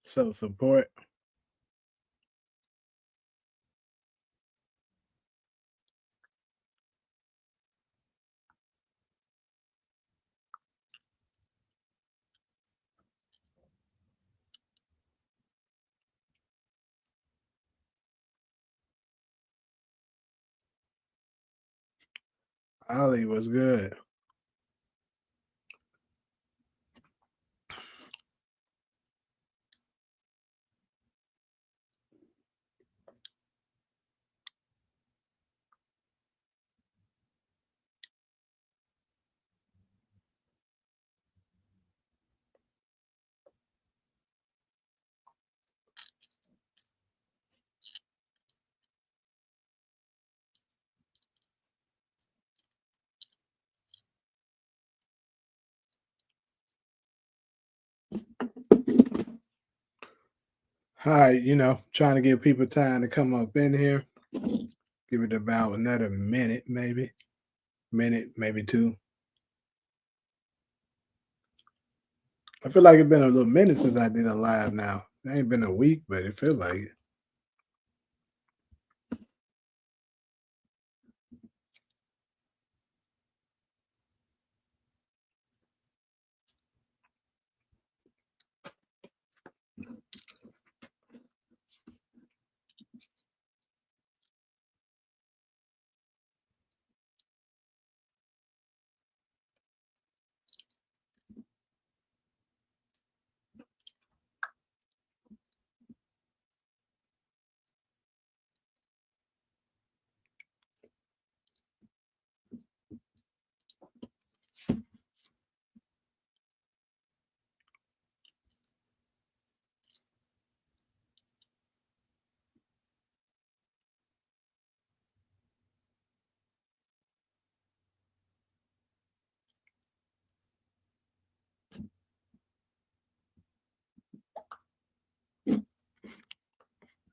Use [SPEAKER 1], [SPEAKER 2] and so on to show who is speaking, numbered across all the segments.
[SPEAKER 1] So support. Ollie was good. All right, trying to give people time to come up in here. Give it about another minute, maybe. Minute, maybe two. I feel like it's been a little minute since I did a live now. It ain't been a week, but it feels like it.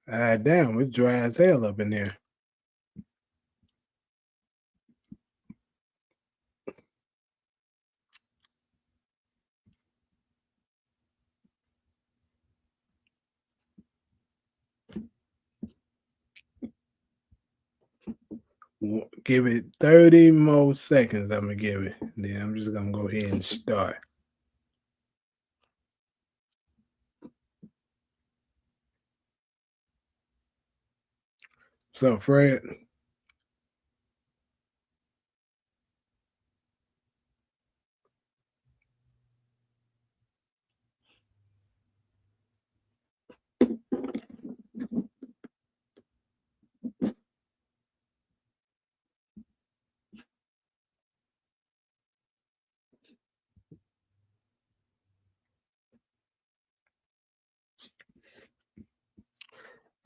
[SPEAKER 1] Damn, it's dry as hell up in there. Give it 30 more seconds. I'm gonna give it. Then I'm just gonna go ahead and start. So, Fred.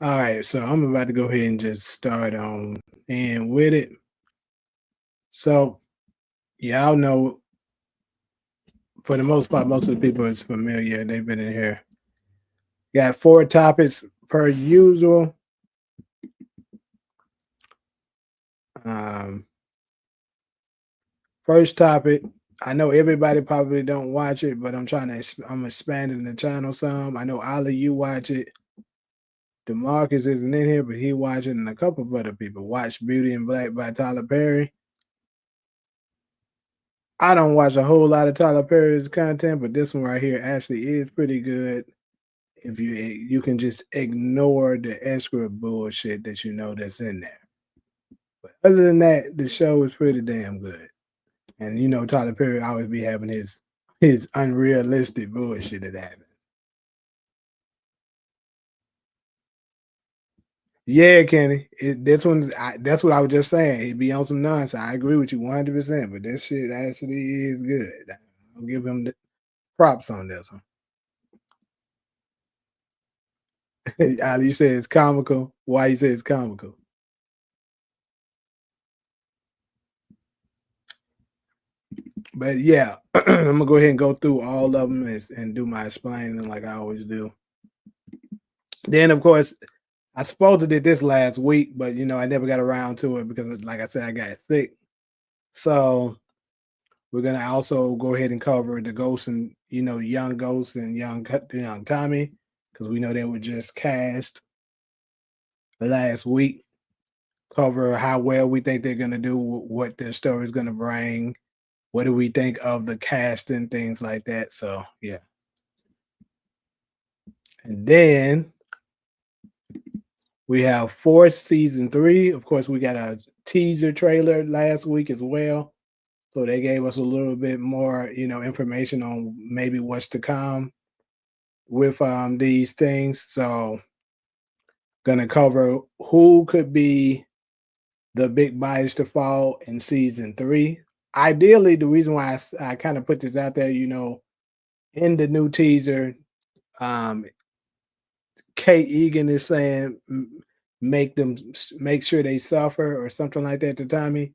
[SPEAKER 1] All right, so I'm about to go ahead and just start on in with it. So, y'all know, for the most part, most of the people is familiar. They've been in here. Got 4 topics per usual. First topic. I know everybody probably don't watch it, but I'm expanding the channel some. I know Ali, you watch it. DeMarcus isn't in here, but he watch it, and a couple of other people watch Beauty and Black by Tyler Perry. I don't watch a whole lot of Tyler Perry's content, but this one right here actually is pretty good. If you can just ignore the extra bullshit that that's in there. But other than that, the show is pretty damn good. And Tyler Perry always be having his unrealistic bullshit that happens. Yeah, Kenny. That's what I was just saying. He'd be on some nonsense. I agree with you 100%. But this shit actually is good. I'll give him the props on this one. Ali said it's comical. Why you say it's comical? But yeah, I'm gonna go ahead and go through all of them and do my explaining like I always do. Then, of course, I supposed to did this last week, but I never got around to it because, like I said, I got sick. So we're gonna also go ahead and cover the Ghost and young Ghost and young Tommy because we know they were just cast last week. Cover how well we think they're gonna do, what their story is gonna bring, what do we think of the casting, things like that. So yeah, and then we have Force season 3. Of course, we got a teaser trailer last week as well. So they gave us a little bit more, information on maybe what's to come with these things. So gonna cover who could be the big bodies to fall in season 3. Ideally, the reason why I kind of put this out there, in the new teaser, um, Kate Egan is saying make sure they suffer or something like that to Tommy.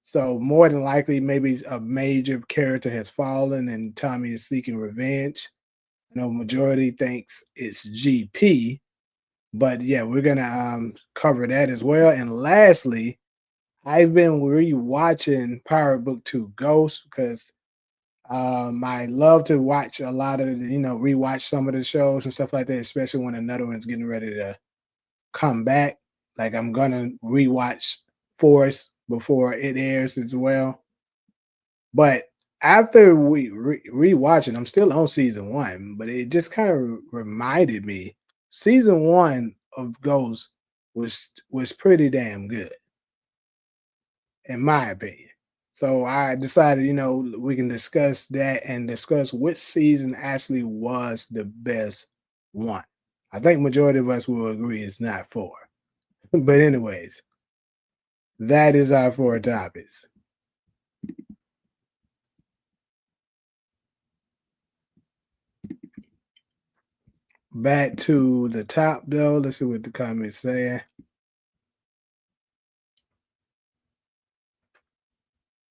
[SPEAKER 1] So more than likely, maybe a major character has fallen and Tommy is seeking revenge. I know majority thinks it's GP, but yeah, we're gonna cover that as well. And lastly, I've been rewatching Power Book 2 Ghost because I love to watch a lot of rewatch some of the shows and stuff like that, especially when another one's getting ready to come back. Like I'm gonna rewatch Force before it airs as well. But after we rewatch it, I'm still on season 1, but it just kind of reminded me season 1 of Ghost was pretty damn good in my opinion. So I decided, we can discuss that and discuss which season actually was the best one. I think majority of us will agree it's not 4. But anyways, that is our 4 topics. Back to the top though. Let's see what the comments say.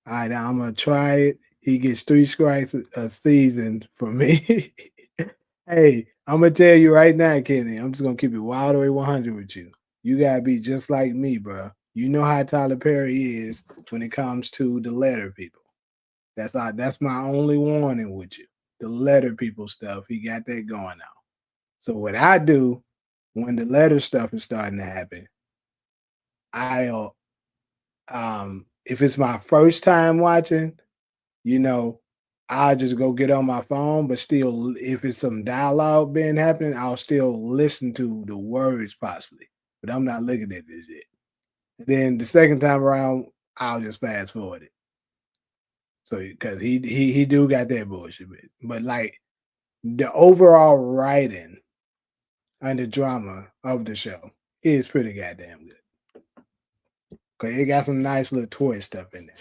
[SPEAKER 1] All right, now I'm gonna try it. He gets 3 strikes a season from me. Hey, I'm gonna tell you right now, Kenny. I'm just gonna keep it wild away 100 with you. You gotta be just like me, bro. You know how Tyler Perry is when it comes to the letter people. That's my only warning with you. The letter people stuff. He got that going on. So what I do when the letter stuff is starting to happen, I'll if it's my first time watching, you know, I'll just go get on my phone, but still, if it's some dialogue being happening, I'll still listen to the words possibly, but I'm not looking at this yet. And then the second time around, I'll just fast forward it. So because he do got that bullshit, but like the overall writing and the drama of the show is pretty goddamn good. Cause it got some nice little twist stuff in there.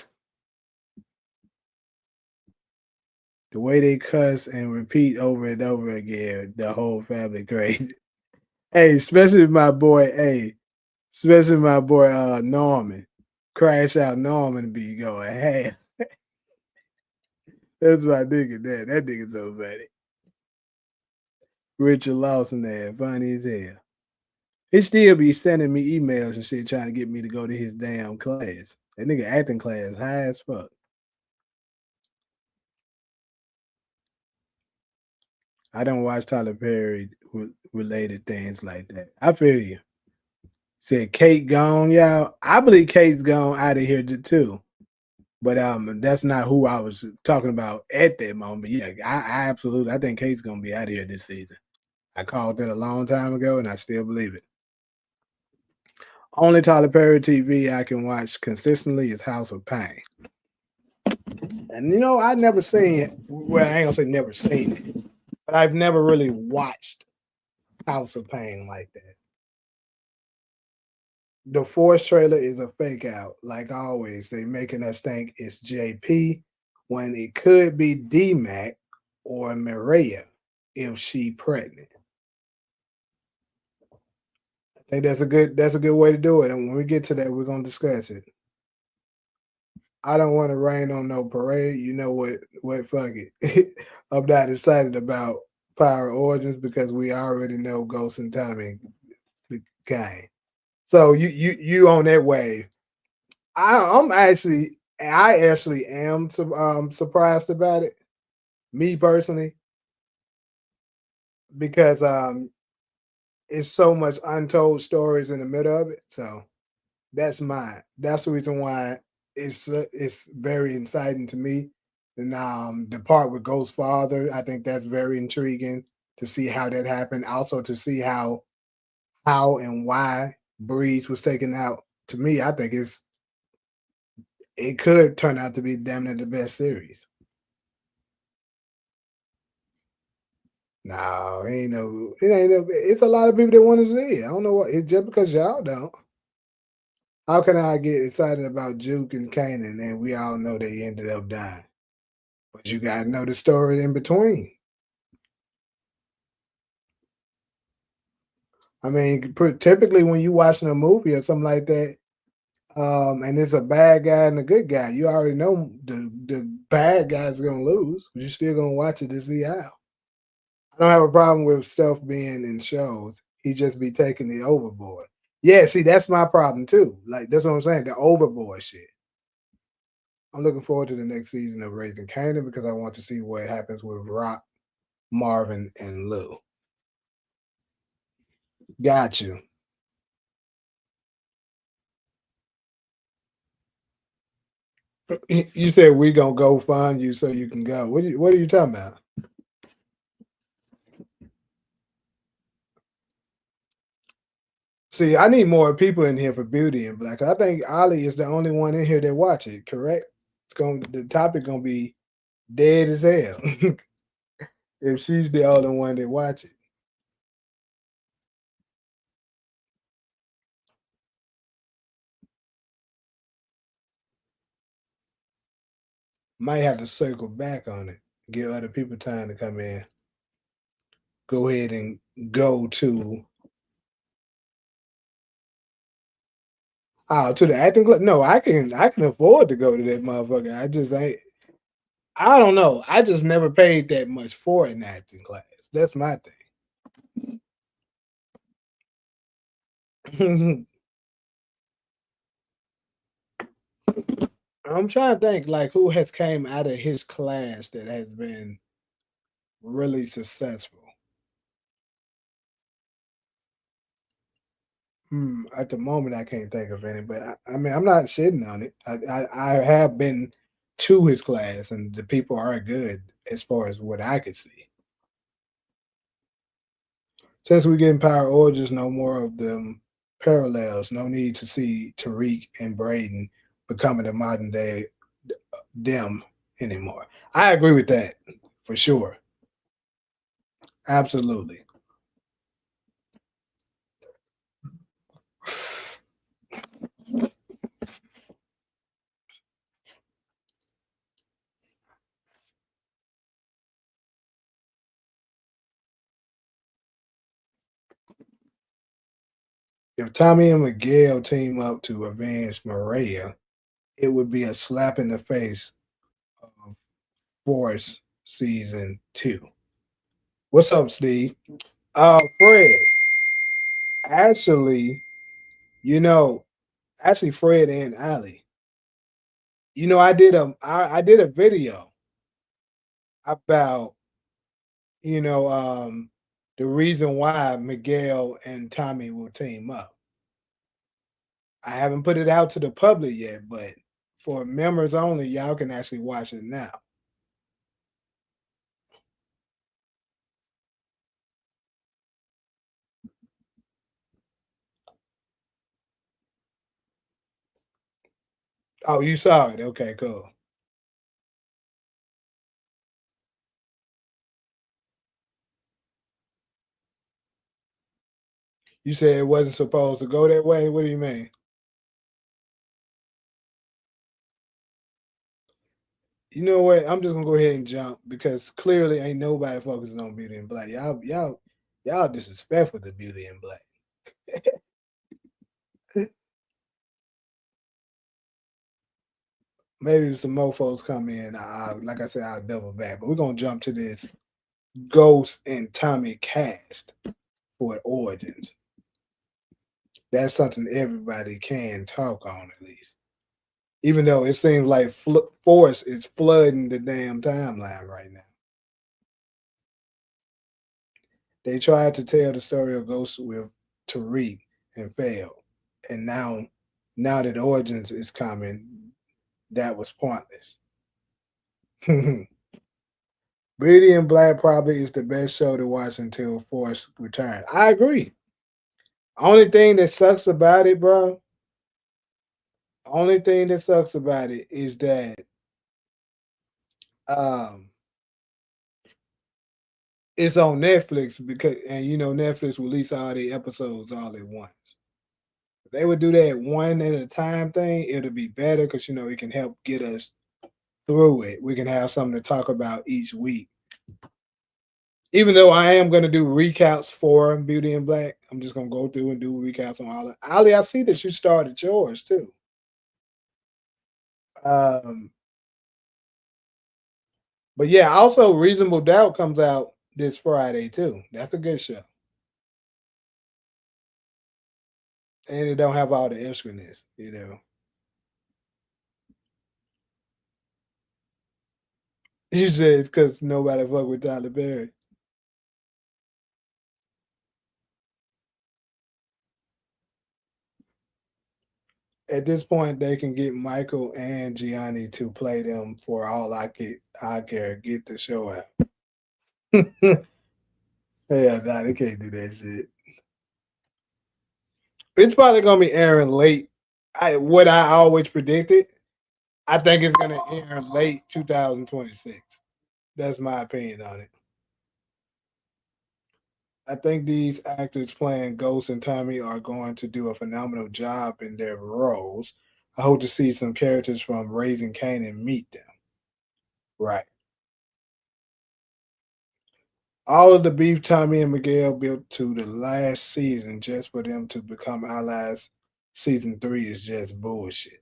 [SPEAKER 1] The way they cuss and repeat over and over again, the whole family crazy. Hey, especially my boy Norman. Crash out Norman be going, hey, that's my nigga there. That nigga so funny. Richard Lawson there, funny as hell. He still be sending me emails and shit trying to get me to go to his damn class. That nigga acting class high as fuck. I don't watch Tyler Perry related things like that. I feel you. Said Kate gone, y'all. I believe Kate's gone out of here too. But that's not who I was talking about at that moment. But yeah, I absolutely I think Kate's gonna be out of here this season. I called that a long time ago and I still believe it. Only Tyler Perry TV I can watch consistently is House of Pain. And I never seen it. Well, I ain't gonna say never seen it, but I've never really watched House of Pain like that. The Force trailer is a fake out, like always. They making us think it's JP when it could be D-Mac or Maria if she pregnant. I think that's a good way to do it. And when we get to that, we're gonna discuss it. I don't want to rain on no parade. You know what fuck it. I'm not excited about Power Origins because we already know Ghost and Tommy Okay. So you on that wave. I actually am surprised about it, me personally, because it's so much untold stories in the middle of it. So that's mine. That's the reason why it's very exciting to me. And the part with Ghost's father, I think that's very intriguing to see how that happened. Also to see how and why Breeze was taken out. To me, I think it could turn out to be damn near the best series. No, it ain't no. It's a lot of people that want to see it. I don't know what. It's just because y'all don't. How can I get excited about Juke and Kanan and we all know they ended up dying? But you gotta know the story in between. I mean, typically when you watching a movie or something like that, and it's a bad guy and a good guy, you already know the bad guy's gonna lose, but you're still gonna watch it to see how. I don't have a problem with stuff being in shows. He just be taking it overboard. Yeah, see, that's my problem too. Like that's what I'm saying, the overboard shit. I'm looking forward to the next season of Raising Kanan because I want to see what happens with Rock, Marvin, and Lou. Got you. You said we gonna go find you so you can go. What are you talking about? See, I need more people in here for Beauty and Black. I think Ali is the only one in here that watch it. Correct? The topic gonna be dead as hell if she's the only one that watch it. Might have to circle back on it. Give other people time to come in. Go ahead and go to to the acting club. No, I can afford to go to that motherfucker. I just ain't. I don't know. I just never paid that much for an acting class. That's my thing. I'm trying to think like who has came out of his class that has been really successful. At the moment, I can't think of any, but I mean, I'm not shitting on it. I have been to his class, and the people are good as far as what I could see. Since we're getting Power Origins, no more of them parallels. No need to see Tariq and Braden becoming the modern day them anymore. I agree with that for sure. Absolutely. If Tommy and Miguel team up to avenge Maria, it would be a slap in the face of Force season 2. What's up, Steve? Fred. Actually, you know, actually Fred and Ali. I did a video about you know the reason why Miguel and Tommy will team up. I haven't put it out to the public yet, but for members only, y'all can actually watch it now. Oh, you saw it. Okay, cool. You said it wasn't supposed to go that way. What do you mean? You know what? I'm just gonna go ahead and jump because clearly ain't nobody focusing on Beauty and Black. Y'all disrespectful to Beauty and Black. Maybe some more folks come in. Like I said, I'll double back. But we're gonna jump to this Ghost and Tommy cast for Origins. That's something everybody can talk on at least. Even though it seems like Force is flooding the damn timeline right now. They tried to tell the story of Ghost with Tariq and failed. And now that Origins is coming, that was pointless. Beauty and Black probably is the best show to watch until Force return. I agree. Only thing that sucks about it, bro. Only thing that sucks about it is that um it's on Netflix because and you know Netflix release all the episodes all at once. If they would do that one at a time thing, it'll be better because you know it can help get us through it. We can have something to talk about each week. Even though I am gonna do recaps for Beauty and Black, I'm just gonna go through and do recaps on all of Ali, I see that you started yours too. Um, but yeah, also Reasonable Doubt comes out this Friday too. That's a good show. And it don't have all the extraness, you know. You said it's because nobody fuck with Tyler Perry. At this point, they can get Michael and Gianni to play them for all I care. Get the show out. Yeah, nah, they can't do that shit. It's probably gonna be airing late. What I always predicted. I think it's gonna air late 2026. That's my opinion on it. I think these actors playing Ghost and Tommy are going to do a phenomenal job in their roles. I hope to see some characters from Raising Kanan meet them. Right. All of the beef Tommy and Miguel built to the last season just for them to become allies. Season 3 is just bullshit.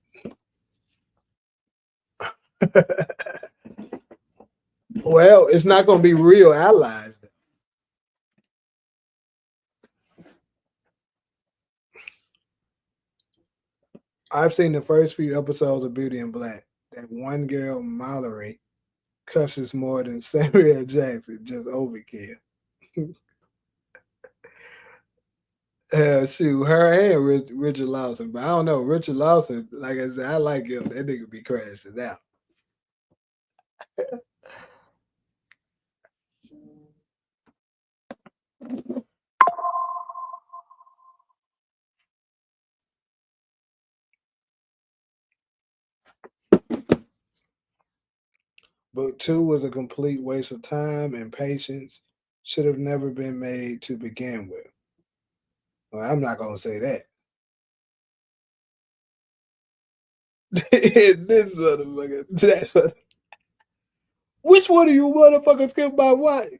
[SPEAKER 1] Well, it's not going to be real allies. I've seen the first few episodes of Beauty and Black. That one girl, Mallory, cusses more than Samuel Jackson. Just overkill. Shoot, her and Richard Lawson. But I don't know. Richard Lawson, like I said, I like him. That nigga be crashing out. Book two was a complete waste of time and patience. Should have never been made to begin with. Well, I'm not gonna say that. This motherfucker. Which one of you motherfuckers killed my wife?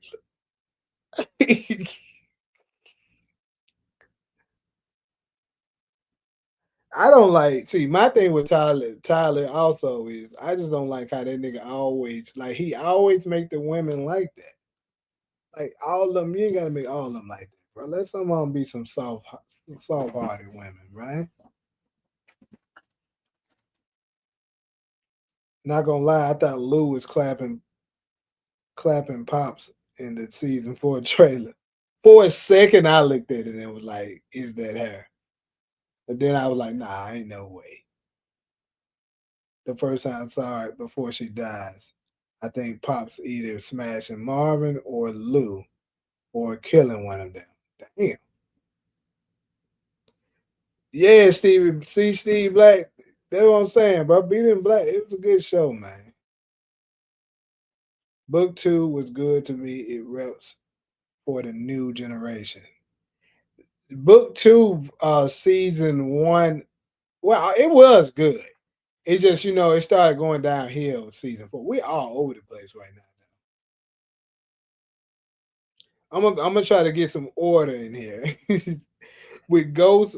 [SPEAKER 1] I don't like. See, my thing with Tyler, Tyler also is I just don't like how that nigga always like he always make the women like that. Like all of them, you ain't gotta make all of them like that, bro. Let some of them be some soft hearted women, right? Not gonna lie, I thought Lou was clapping pops in the season 4 trailer. For a second, I looked at it and was like, "Is that her?" But then I was like, "Nah, ain't no way." The first time I saw it before she dies, I think Pops either smashing Marvin or Lou or killing one of them. Damn. Yeah, Stevie. See Steve Black. That's what I'm saying, bro. Beating Black. It was a good show, man. Book two was good to me. It reps for the new generation. Book two, season one. Well, it was good. It just, it started going downhill season four. We all over the place right now. I'm gonna try to get some order in here. With Ghost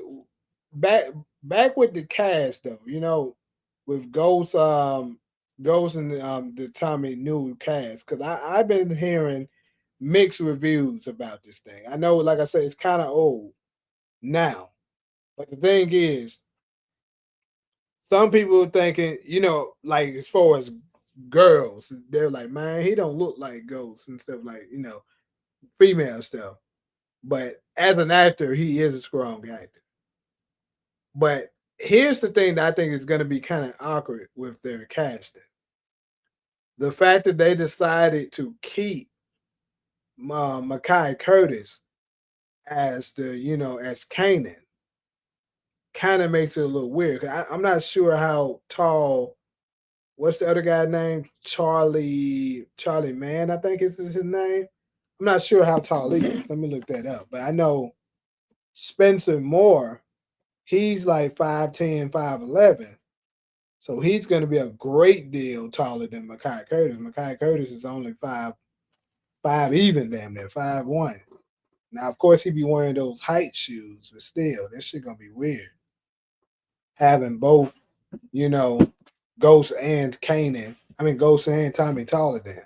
[SPEAKER 1] back back with the cast though, with Ghost and the Tommy new cast because I've been hearing mixed reviews about this thing. I know, like I said, it's kind of old now, But the thing is, some people thinking, like as far as girls, they're like, man, he don't look like Ghost and stuff like, female stuff. But as an actor, he is a strong actor. But here's the thing that I think is going to be kind of awkward with their casting: the fact that they decided to keep Makai Curtis as as Kanan kind of makes it a little weird. 'Cause I'm not sure how tall. What's the other guy name? Charlie Man, I think is his name. I'm not sure how tall he is. Let me look that up. But I know Spencer Moore, he's like 5'10", 5'11". So he's going to be a great deal taller than Makai Curtis. Makai Curtis is only 5'5", even damn near 5'1". Now, of course, he'd be wearing those height shoes, but still, that shit gonna be weird. Having both, you know, Ghost and Kanan. I mean, Ghost and Tommy taller than him.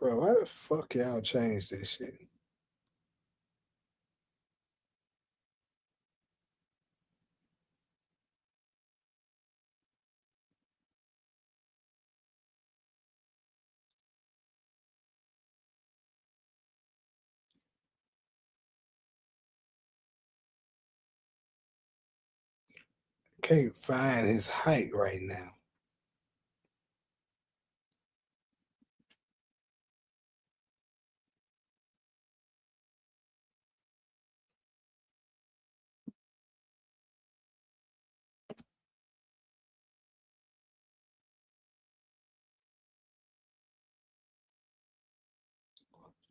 [SPEAKER 1] Bro, why the fuck y'all change this shit? Can't find his height right now.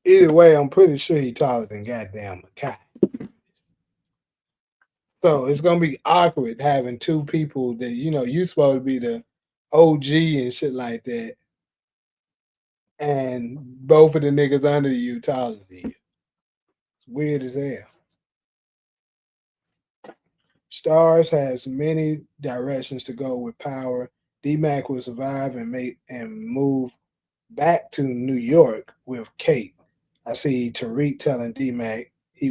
[SPEAKER 1] Either way, I'm pretty sure he taller than goddamn Makai. So it's gonna be awkward having two people that you supposed to be the OG and shit like that, and both of the niggas under you taller than you. It's weird as hell. Stars has many directions to go with power. D-Mac will survive and make and move back to New York with Kate. I see Tariq telling D-Mac he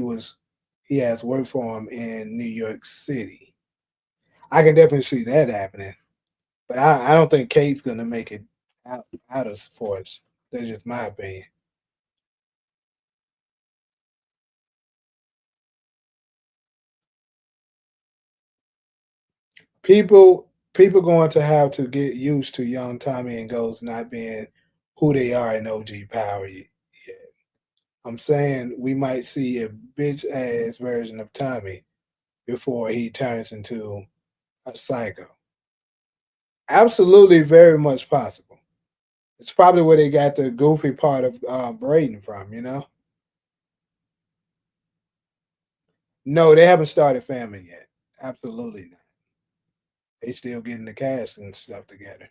[SPEAKER 1] has work for him in New York City. I can definitely see that happening. But I don't think Kate's gonna make it out of sports. That's just my opinion. People going to have to get used to young Tommy and Ghost not being who they are in OG Power yet. I'm saying we might see a bitch ass version of Tommy before he turns into a psycho. Absolutely, very much possible. It's probably where they got the goofy part of Braden from. No, they haven't started family yet. Absolutely not. They still getting the cast and stuff together.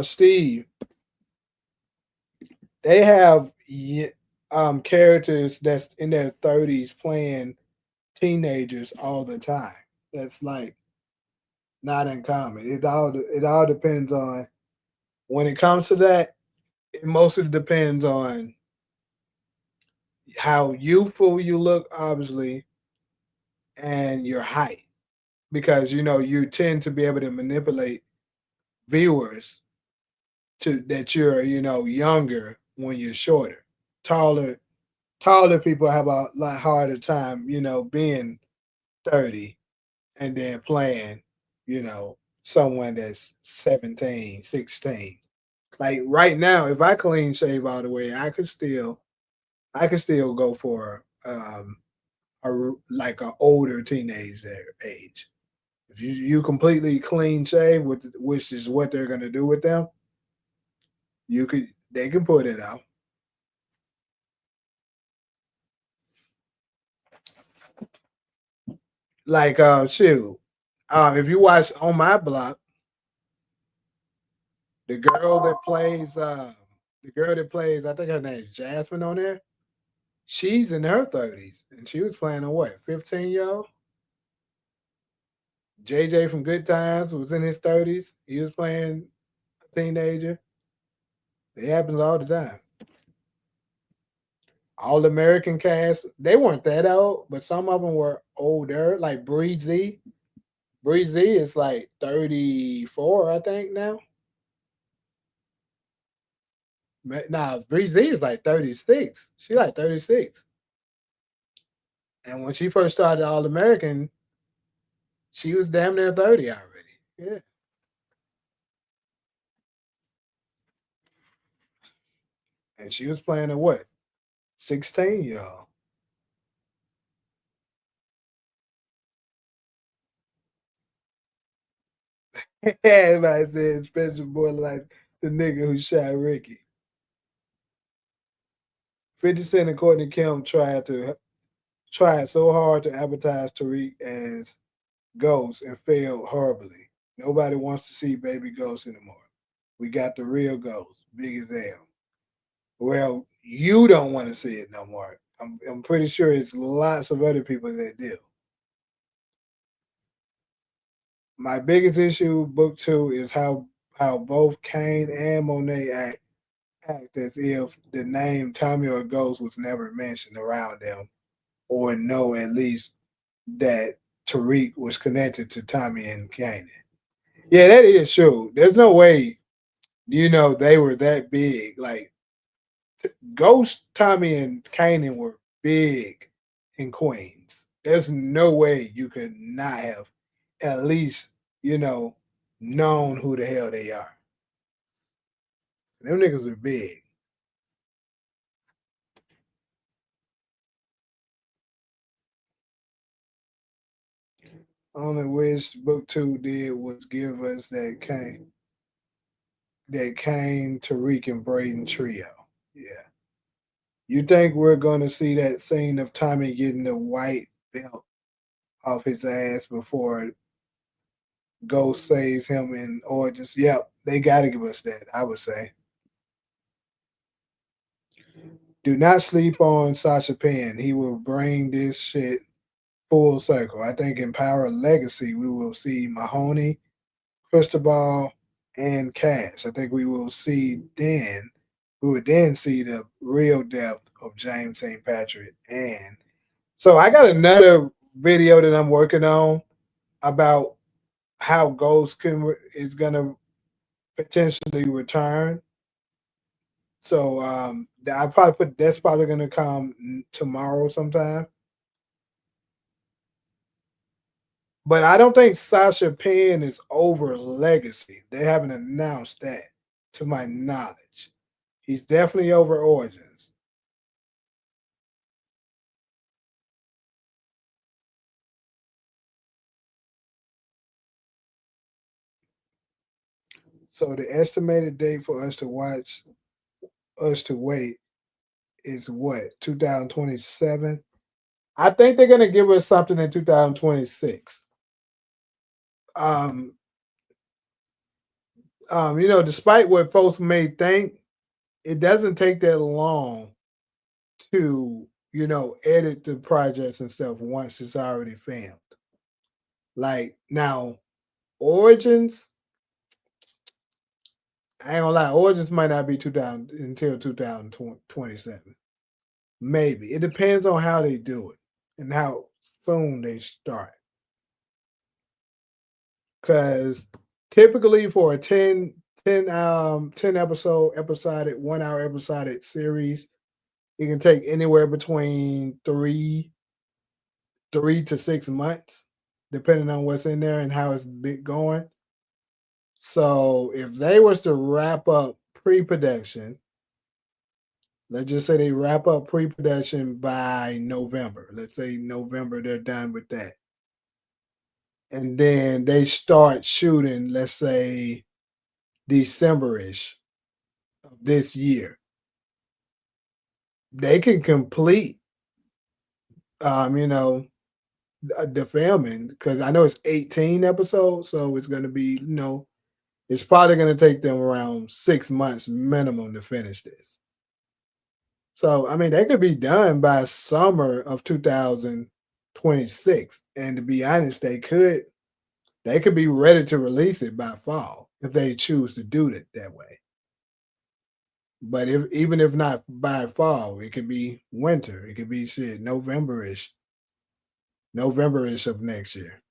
[SPEAKER 1] Steve, they have characters that's in their 30s playing teenagers all the time. That's like not uncommon. It all depends on when it comes to that. It mostly depends on how youthful you look, obviously, and your height, because you tend to be able to manipulate viewers to that you're younger when you're shorter. Taller taller people have a lot harder time being 30 and then playing someone that's 17, 16. Like right now, if I clean shave all the way, I could still go for like an older teenager age. If you completely clean shave, which is what they're gonna do with them, They can put it out. Like shoot. If you watch On My Block, the girl that plays I think her name is Jasmine on there. She's in her 30s and she was playing a what, 15-year old? JJ from Good Times was in his 30s. He was playing a teenager. It happens all the time. All American cast, they weren't that old, but some of them were older, like Breezy. Breezy is like 34, I think now. Nah, Breezy is like 36. She like 36. And when she first started All American, she was damn near 30 already. Yeah. And she was playing a what? 16, y'all. Everybody said special boy like the nigga who shot Ricky. 50 Cent and Courtney Kim tried so hard to advertise Tariq as Ghost and failed horribly. Nobody wants to see Baby Ghost anymore. We got the real Ghost, big as hell. Well, you don't want to see it no more. I'm pretty sure it's lots of other people that do. My biggest issue, book two, is how both Kane and Monet act as if the name Tommy or Ghost was never mentioned around them, or know at least that Tariq was connected to Tommy and Kane. Yeah, that is true. There's no way, they were that big. Like Ghost, Tommy, and Kanan were big in Queens. There's no way you could not have at least, you know, known who the hell they are. Them niggas are big. Only wish book two did was give us that Kane, Tariq, and Braden trio. Yeah. You think we're gonna see that scene of Tommy getting the white belt off his ass before Ghost saves him in Origins? Yep, they gotta give us that, I would say. Do not sleep on Sasha Penn. He will bring this shit full circle. I think in Power Legacy we will see Mahoney, Cristobal, and Cash. I think we would then see the real depth of James St. Patrick. And so I got another video that I'm working on about how is gonna potentially return. So I probably put that's probably gonna come tomorrow sometime. But I don't think Sasha Penn is over Legacy. They haven't announced that, to my knowledge. He's definitely over Origins. So the estimated date for us to wait is what, 2027? I think they're gonna give us something in 2026. Um, despite what folks may think, it doesn't take that long to, edit the projects and stuff once it's already filmed. Like now, Origins, I ain't gonna lie, Origins might not be 2000 until 2027. Maybe. It depends on how they do it and how soon they start. Because typically for a 10 episodic 1 hour episodic series, it can take anywhere between three to 6 months, depending on what's in there and how it's been going. So if they was to wrap up pre-production, let's just say they wrap up pre-production by November. Let's say November they're done with that. And then they start shooting, let's say December-ish this year, they can complete, you know, the filming because I know it's 18 episodes, so it's going to be, you know, it's probably going to take them around 6 months minimum to finish this. So, I mean, they could be done by summer of 2026. And to be honest, they could be ready to release it by fall if they choose to do it that way. But if even if not by fall, it could be winter. It could be shit November-ish of next year.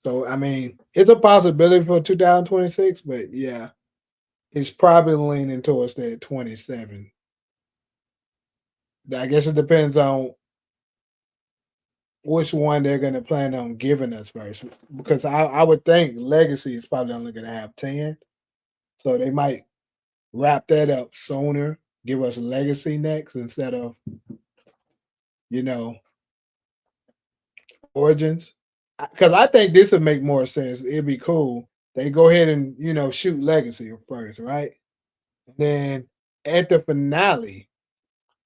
[SPEAKER 1] So I mean, it's a possibility for 2026, but yeah, it's probably leaning towards that 27. I guess it depends on which one they're gonna plan on giving us first. Because I would think Legacy is probably only gonna have 10. So they might wrap that up sooner, give us Legacy next instead of, you know, Origins. Because I think this would make more sense. It'd be cool. They go ahead and, you know, shoot Legacy first, right? Then at the finale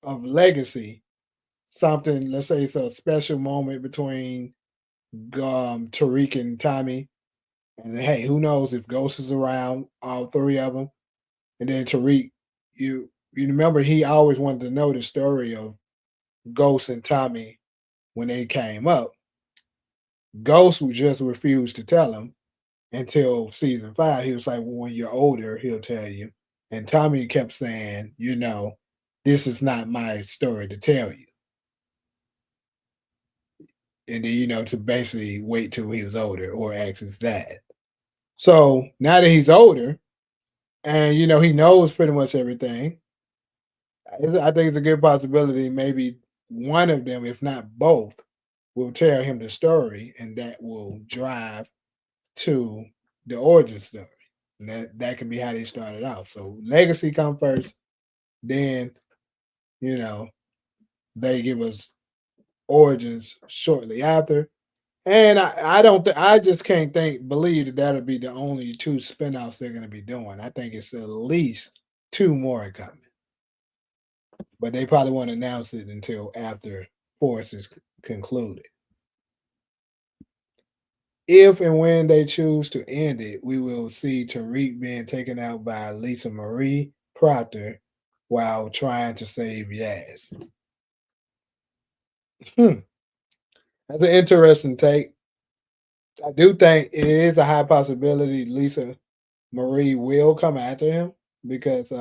[SPEAKER 1] of Legacy, something, let's say it's a special moment between Tariq and Tommy. And hey, who knows if Ghost is around, all three of them. And then Tariq, you remember he always wanted to know the story of Ghost and Tommy when they came up. Ghost would just refuse to tell him until season 5. He was like, well, when you're older, he'll tell you. And Tommy kept saying, you know, this is not my story to tell you. And then, you know, to basically wait till he was older or ask his dad. So now that he's older and, you know, he knows pretty much everything, I think it's a good possibility maybe one of them, if not both, will tell him the story and that will drive to the origin story. And that can be how they started off. So legacy come first, then, you know, they give us origins shortly after. And I don't I just can't believe that that'll be the only two spinoffs they're gonna be doing. I think it's at least two more coming. But they probably won't announce it until after Force is concluded. If and when they choose to end it, we will see Tariq being taken out by Lisa Marie Proctor while trying to save Yaz. Hmm. That's an interesting take. I do think it is a high possibility Lisa Marie will come after him because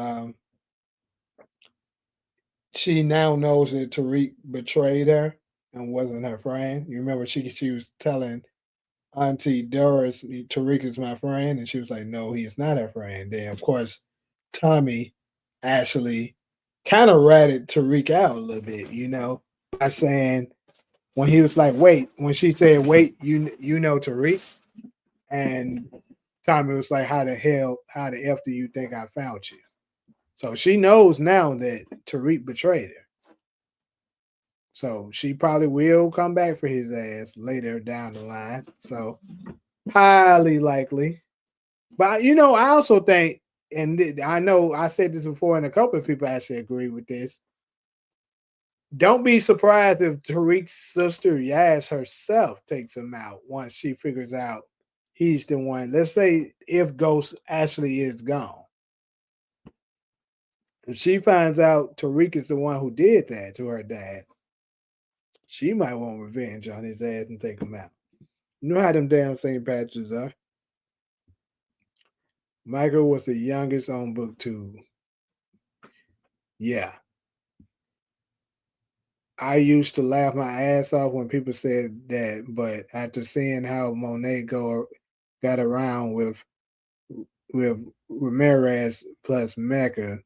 [SPEAKER 1] she now knows that Tariq betrayed her and wasn't her friend. You remember she was telling Auntie Doris, Tariq is my friend, and she was like, no, he is not her friend. Then of course Tommy actually kind of ratted Tariq out a little bit, you know, by saying when he was like, wait, when she said, wait, you know Tariq? And Tommy was like, how the F do you think I found you? So she knows now that Tariq betrayed her. So she probably will come back for his ass later down the line. So highly likely. But you know, I also think, and I know I said this before, and a couple of people actually agree with this. Don't be surprised if Tariq's sister Yaz herself takes him out once she figures out he's the one. Let's say if Ghost actually is gone. If she finds out Tariq is the one who did that to her dad, she might want revenge on his ass and take him out. You know how them damn St. Patrick's are. Michael was the youngest on book 2. Yeah. I used to laugh my ass off when people said that, but after seeing how Monet got around with Ramirez plus Mecca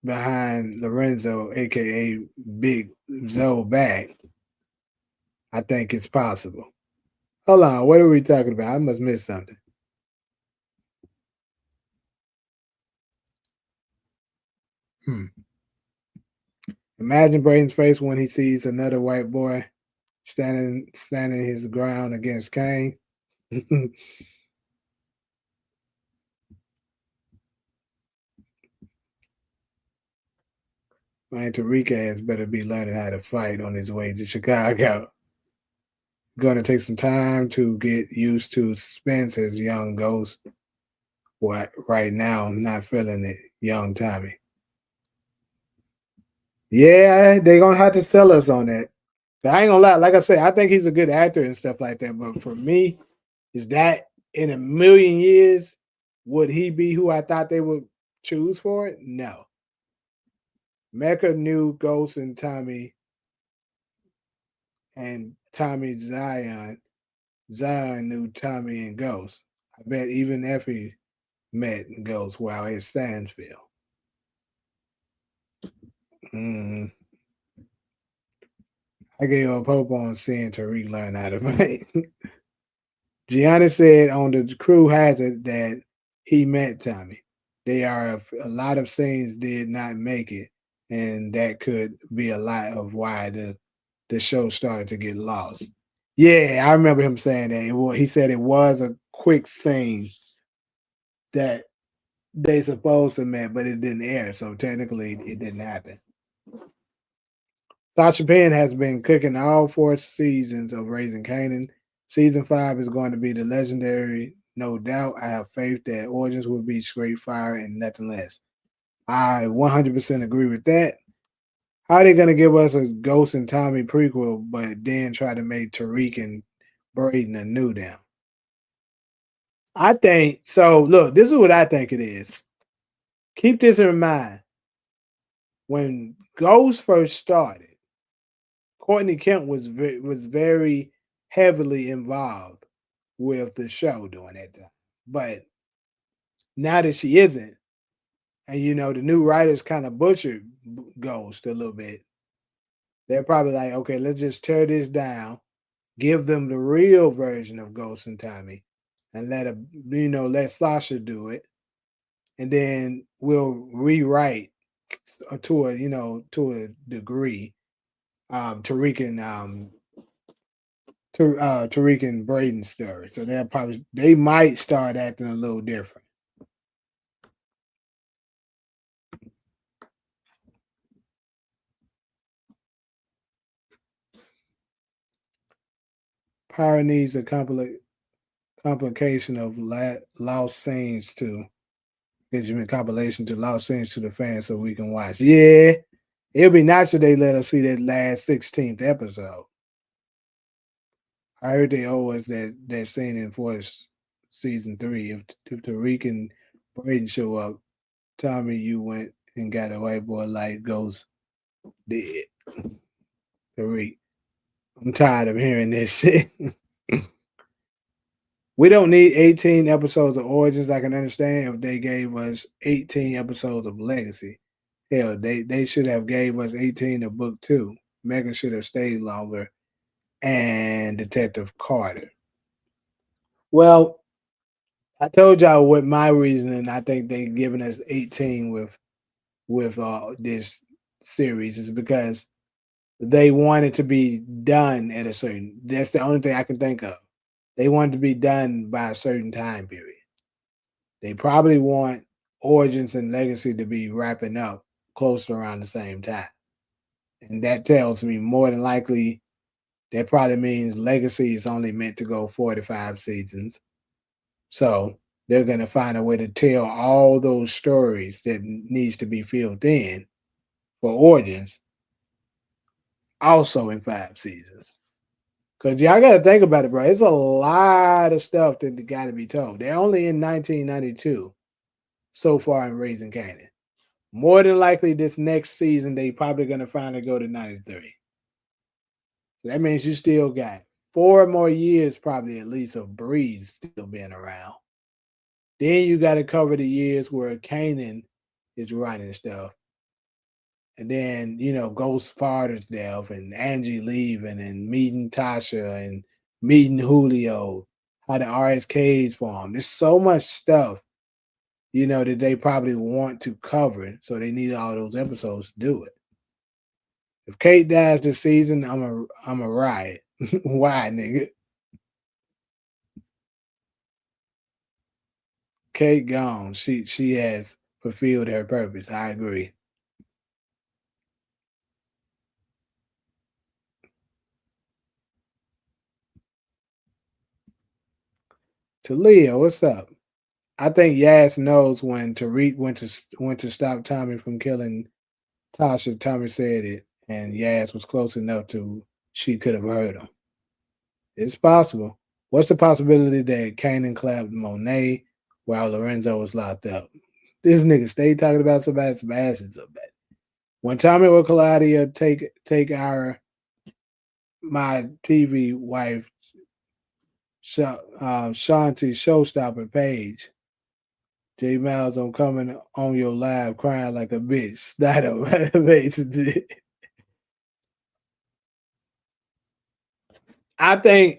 [SPEAKER 1] behind Lorenzo, aka Big Zoe back, I think it's possible. Hold on, what are we talking about? I must miss something. Hmm. Imagine Braden's face when he sees another white boy standing his ground against Kane. Man, Tariq ass better be learning how to fight on his way to Chicago. Going to take some time to get used to suspense as young Ghost. What right now, I'm not feeling it, young Tommy. Yeah, they gonna have to tell us on that. I ain't gonna lie. Like I said, I think he's a good actor and stuff like that. But for me, is that in a million years would he be who I thought they would choose for it? No. Mecca knew Ghost and Tommy Zion. Zion knew Tommy and Ghost. I bet even Effie met Ghost while at Stansville. Mm, I gave up hope on seeing Tariq learn how to fight. Gianna said on the crew has it that he met Tommy. They are a lot of scenes did not make it, and that could be a lot of why the show started to get lost. Yeah, I remember him saying that. He said it was a quick scene that they supposed to met, but it didn't air, so technically it didn't happen. Sasha Penn has been cooking all 4 seasons of Raising Kanan. Season 5 is going to be the legendary, no doubt. I have faith that Origins will be straight fire and nothing less. I 100% agree with that. How are they going to give us a Ghost and Tommy prequel, but then try to make Tariq and Braden a new down? I think so. Look, this is what I think it is. Keep this in mind. When Ghost first started, Courtney Kemp was very heavily involved with the show during that time. But now that she isn't, and the new writers kind of butchered Ghost a little bit, they're probably like, okay, let's just tear this down, give them the real version of Ghost and Tommy, and let Sasha do it, and then we'll rewrite to a degree, Tariq and Tariq and Braden story. So they might start acting a little different. Power needs a complication of lost scenes to gives you a compilation to lost scenes to the fans so we can watch. Yeah, it'll be nice if they let us see that last 16th episode. I heard they owe us that scene in Force season 3. If Tariq and Braden show up, Tommy, you went and got a white boy like Ghost did. Tariq. I'm tired of hearing this shit. We don't need 18 episodes of Origins. I can understand if they gave us 18 episodes of Legacy. Hell, they should have gave us 18 of Book 2. Megan should have stayed longer, and Detective Carter. Well, I told y'all what my reasoning. I think they giving us 18 with this series is because they want it to be done at a certain. That's the only thing I can think of. They want it to be done by a certain time period. They probably want Origins and Legacy to be wrapping up close to around the same time. And that tells me more than likely that probably means Legacy is only meant to go 45 seasons. So they're going to find a way to tell all those stories that needs to be filled in for Origins also in 5 seasons. Because y'all got to think about it, bro. It's a lot of stuff that got to be told. They're only in 1992 so far in Raising Kanan. More than likely, this next season, they probably going to finally go to 93. So that means you still got 4 more years, probably at least, of Breeze still being around. Then you got to cover the years where Kanan is running stuff. And then, Ghost Father's death and Angie leaving and meeting Tasha and meeting Julio, how the RSKs formed. There's so much stuff, that they probably want to cover. So they need all those episodes to do it. If Kate dies this season, I'm a riot. Why, nigga? Kate gone. She has fulfilled her purpose. I agree. Talia, what's up? I think Yas knows when Tariq went to stop Tommy from killing Tasha. Tommy said it, and Yas was close enough to she could have heard him. It's possible. What's the possibility that Kanan clapped Monet while Lorenzo was locked up? This nigga stay talking about somebody's asses up bad. When Tommy or Claudia take our my TV wife Shanti showstopper page, J Miles, I'm coming on your live crying like a bitch. That amazing. Hey,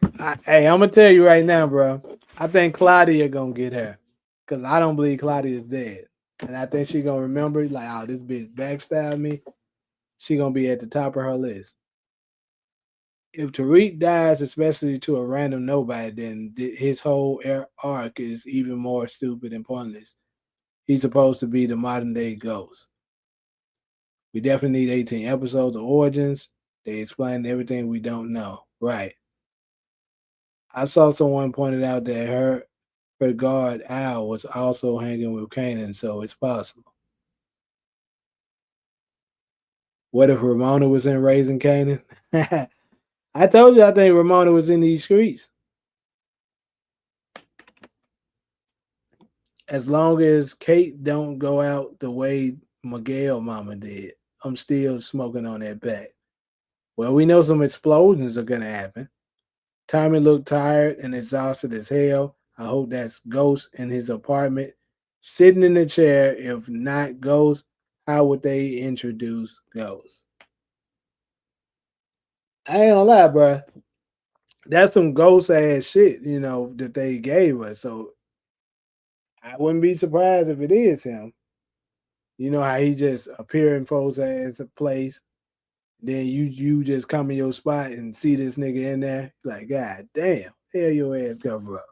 [SPEAKER 1] I'm gonna tell you right now, bro. I think Claudia gonna get her, cause I don't believe Claudia's dead, and I think she gonna remember like, oh, this bitch backstabbed me. She gonna be at the top of her list. If Tariq dies, especially to a random nobody, then his whole arc is even more stupid and pointless. He's supposed to be the modern day ghost. We definitely need 18 episodes of Origins. They explain everything we don't know. Right. I saw someone pointed out that her guard Al was also hanging with Kanan, so it's possible. What if Ramona was in Raising Kanan? I told you I think Ramona was in these streets. As long as Kate don't go out the way Miguel Mama did, I'm still smoking on that back. Well, we know some explosions are gonna happen. Tommy looked tired and exhausted as hell. I hope that's Ghost in his apartment, sitting in the chair. If not Ghost, how would they introduce Ghost? I ain't gonna lie, bro. That's some ghost ass shit, that they gave us. So I wouldn't be surprised if it is him. You know how he just appear in folks' ass place, then you just come in your spot and see this nigga in there. Like, God damn, hell your ass cover up.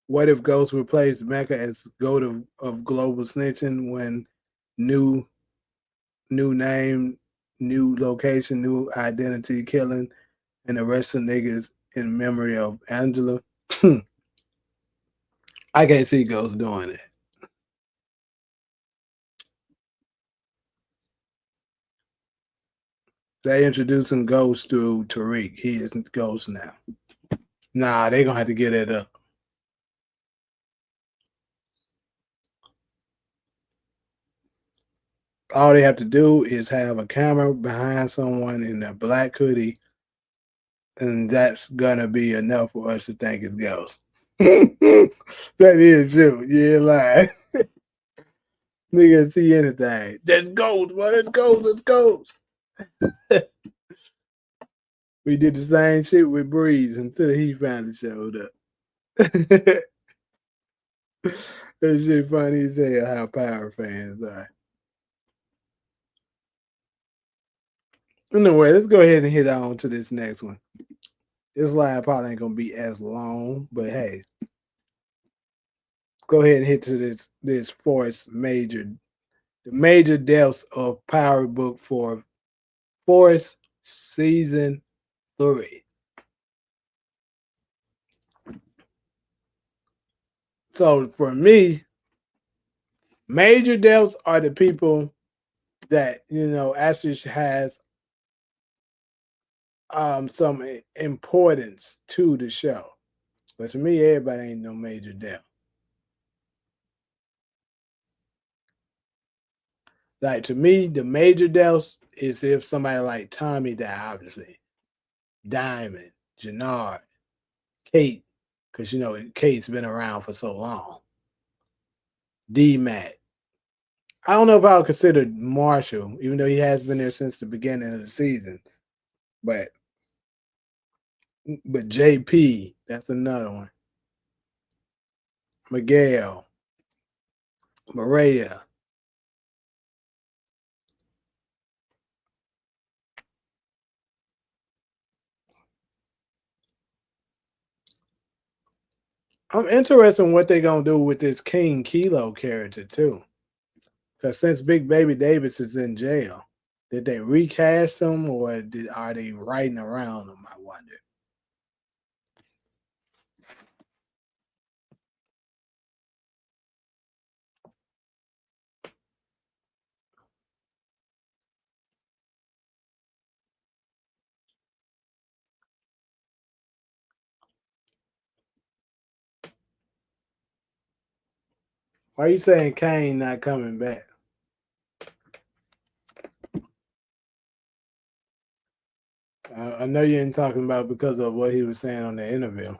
[SPEAKER 1] What if Ghost replaced Mecca as goat of global snitching when new new name, new location, new identity killing, and the rest of niggas in memory of Angela? I can't see Ghost doing it. They introducing Ghost to Tariq. He isn't Ghost now. Nah, they gonna have to get it up. All they have to do is have a camera behind someone in a black hoodie, and that's gonna be enough for us to think it's Ghost. That is true. Yeah, lie. Nigga see anything. That's Ghost, bro. That's Ghost. That's Ghost. We did the same shit with Breeze until he finally showed up. That shit funny as hell how power fans are. Anyway, let's go ahead and hit on to this next one. This live probably ain't gonna be as long, but hey, go ahead and hit to this Forest the major deaths of Power Book for Forest Season 3. So for me, major deaths are the people that actually has some importance to the show. But to me, everybody ain't no major death. Like to me, the major deaths is if somebody like Tommy died, obviously. Diamond, Jannard, Kate, because Kate's been around for so long. D Mac. I don't know if I would consider Marshall, even though he has been there since the beginning of the season. But But JP, that's another one. Miguel, Maria. I'm interested in what they're gonna do with this King Kilo character too. Because since Big Baby Davis is in jail, did they recast him or are they writing around him? I wonder. Why are you saying Kane not coming back? I know you ain't talking about because of what he was saying on the interview.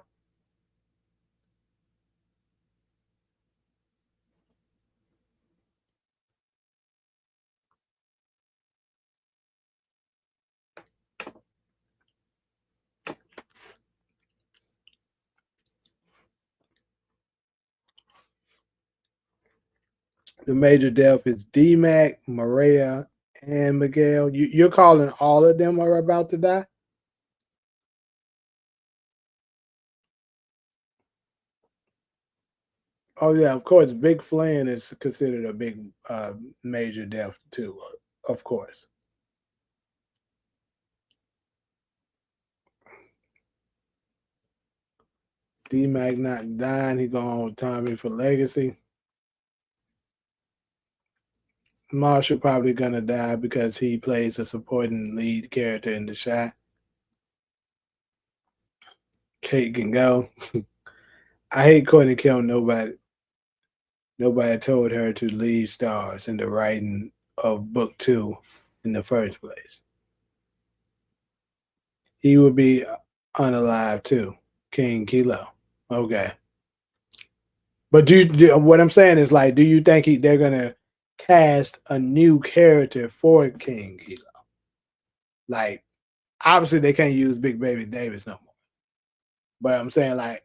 [SPEAKER 1] The major death is D Mac, Maria, and Miguel. You're calling all of them are about to die? Oh yeah, of course. Big Flynn is considered a big major death too, of course. D Mac not dying, he going with Tommy for legacy. Marshall probably gonna die because he plays a supporting lead character in the shot. Kate can go. I hate Courtney Kill. Nobody told her to leave stars in the writing of book two in the first place. He would be unalive too. King Kilo. Okay. But what I'm saying is like, do you think they're gonna cast a new character for King Kilo? Like, obviously they can't use Big Baby Davis no more. But I'm saying like,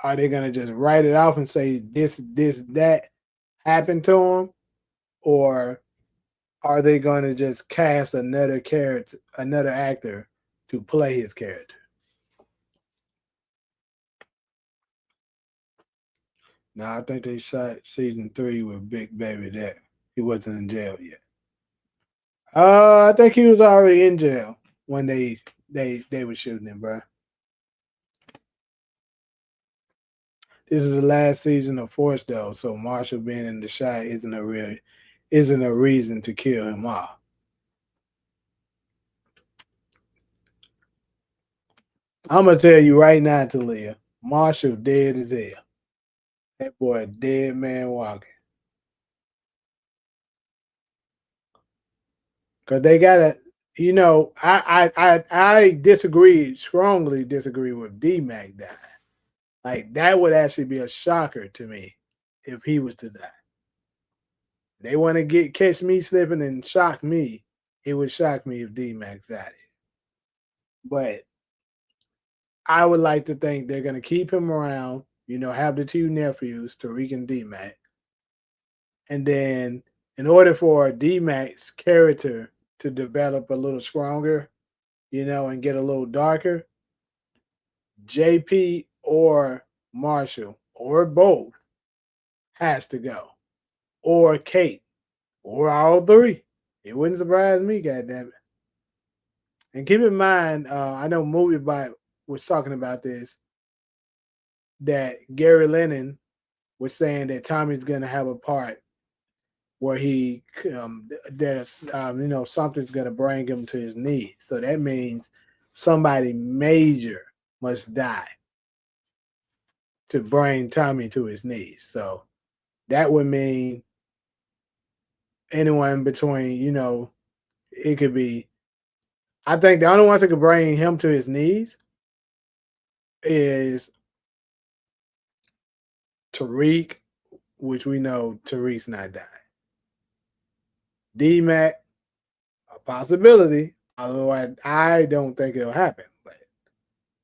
[SPEAKER 1] are they gonna just write it off and say this, that happened to him, or are they gonna just cast another character, another actor to play his character? Now I think they shot season three with Big Baby there. He wasn't in jail yet. I think he was already in jail when they were shooting him, bro. This is the last season of Force though, so Marshall being in the shot isn't a reason to kill him off. I'm gonna tell you right now, Talia, Marshall dead as hell. That boy a dead man walking. Cause they gotta, I disagree, strongly disagree with D Mac dying. Like that would actually be a shocker to me if he was to die. They want to catch me slipping and shock me. It would shock me if D Max died. But I would like to think they're gonna keep him around. Have the two nephews, Tariq and D Mac, and then in order for D Mac's character to develop a little stronger, and get a little darker, JP or Marshall or both has to go, or Kate, or all three. It wouldn't surprise me, goddamn it. And keep in mind, I know MovieBot was talking about this, that Gary Lennon was saying that Tommy's gonna have a part where there's something's gonna bring him to his knees. So that means somebody major must die to bring Tommy to his knees. So that would mean anyone between, it could be. I think the only ones that could bring him to his knees is Tariq, which we know Tariq's not dying. D Mac, a possibility, although I don't think it'll happen. But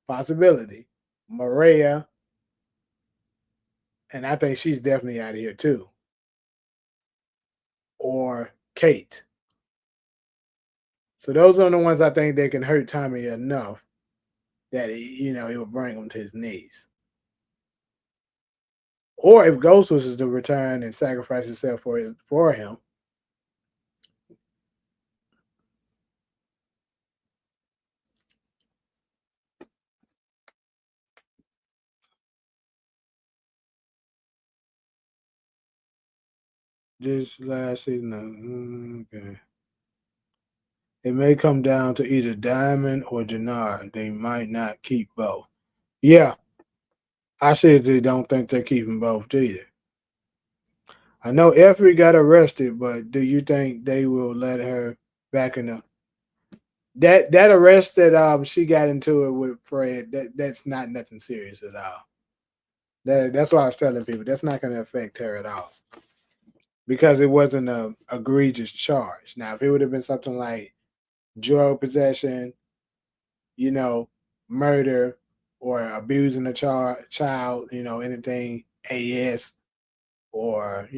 [SPEAKER 1] Possibility. Maria, and I think she's definitely out of here too. Or Kate. So those are the ones I think they can hurt Tommy enough that it will bring him to his knees. Or if Ghost was to return and sacrifice himself for him, this last season. Okay. It may come down to either Diamond or Jannard. They might not keep both. Yeah, I said they don't think they're keeping both either. I know Effie got arrested, but do you think they will let her back in the that arrest that she got into it with Fred? That's not nothing serious at all. That's why I was telling people that's not going to affect her at all because it wasn't a egregious charge. Now, if it would have been something like drug possession, you know, murder or abusing a child, anything AS or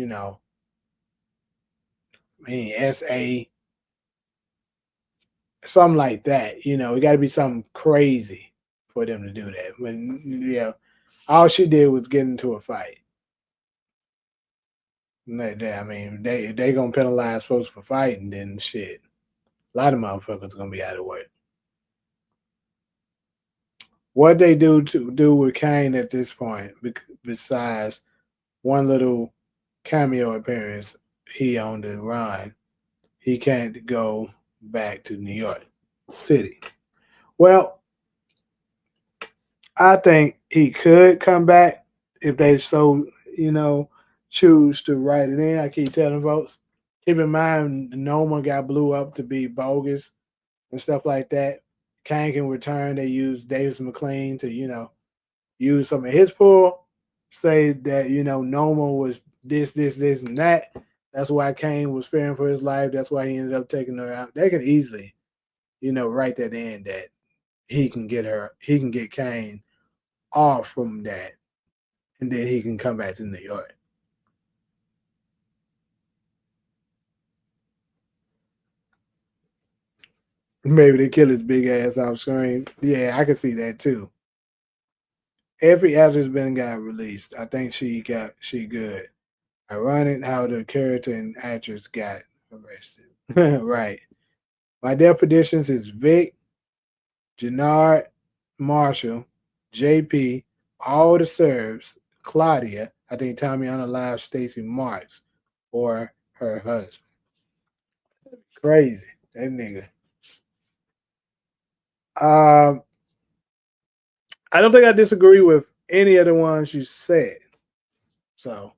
[SPEAKER 1] SA, something like that. It got to be something crazy for them to do that. But yeah, all she did was get into a fight. I mean, they gonna penalize folks for fighting, then shit. A lot of motherfuckers gonna be out of work. What they do with Kane at this point, besides one little cameo appearance, he on the run. He can't go back to New York City. Well, I think he could come back if they so choose to write it in. I keep telling folks. Keep in mind, Noma got blew up to be bogus and stuff like that. Kang can return. They use Davis McLean to use some of his pull. Say that Noma was this, and that. That's why Kane was fearing for his life. That's why he ended up taking her out. They can easily, write that in that he can get her. He can get Kane off from that, and then he can come back to New York. Maybe they kill his big ass off screen. Yeah, I can see that too. Every actor's been got released. I think she good. Ironic how the character and actress got arrested. Right. My definitions is Vic, Jannard, Marshall, JP, all the serves, Claudia. I think Tommy unalive Stacy Marks or her husband. Crazy. That nigga. Um, I don't think I disagree with any of the ones you said. So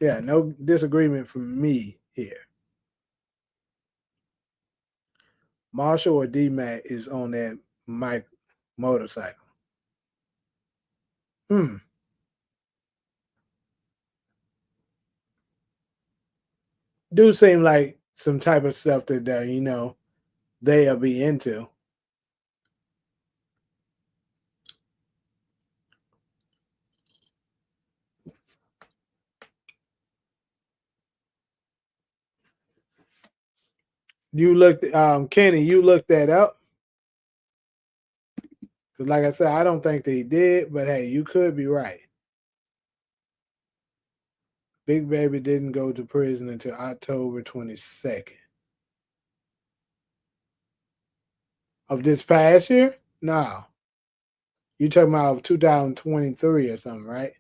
[SPEAKER 1] yeah, no disagreement from me here. Marshall or D Mac is on that Mike motorcycle. Hmm. Do seem like some type of stuff that they'll be into. You looked, Kenny. You looked that up because, like I said, I don't think they did. But hey, you could be right. Big Baby didn't go to prison until October 22nd of this past year. No, you talking about 2023 or something, right?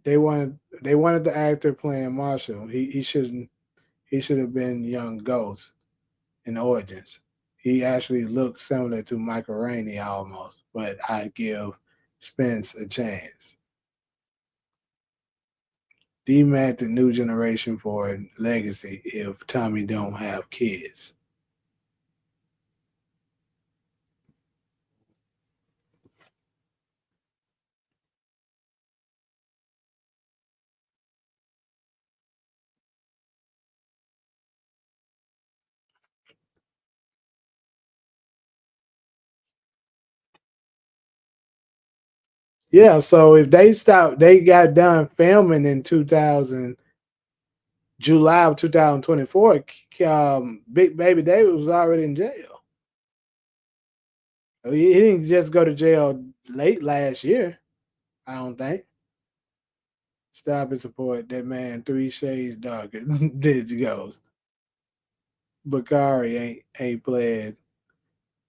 [SPEAKER 1] They wanted the actor playing Marshall. He should have been young Ghost in Origins. He actually looked similar to Michael Rainey almost, but I give Spence a chance. D-Mac the new generation for legacy if Tommy don't have kids. Yeah, so if they got done filming in 2000, July of 2024. Big Baby David was already in jail. He didn't just go to jail late last year. I don't think. Stop and support that man 3 shades darker. Did goes. Bakari ain't played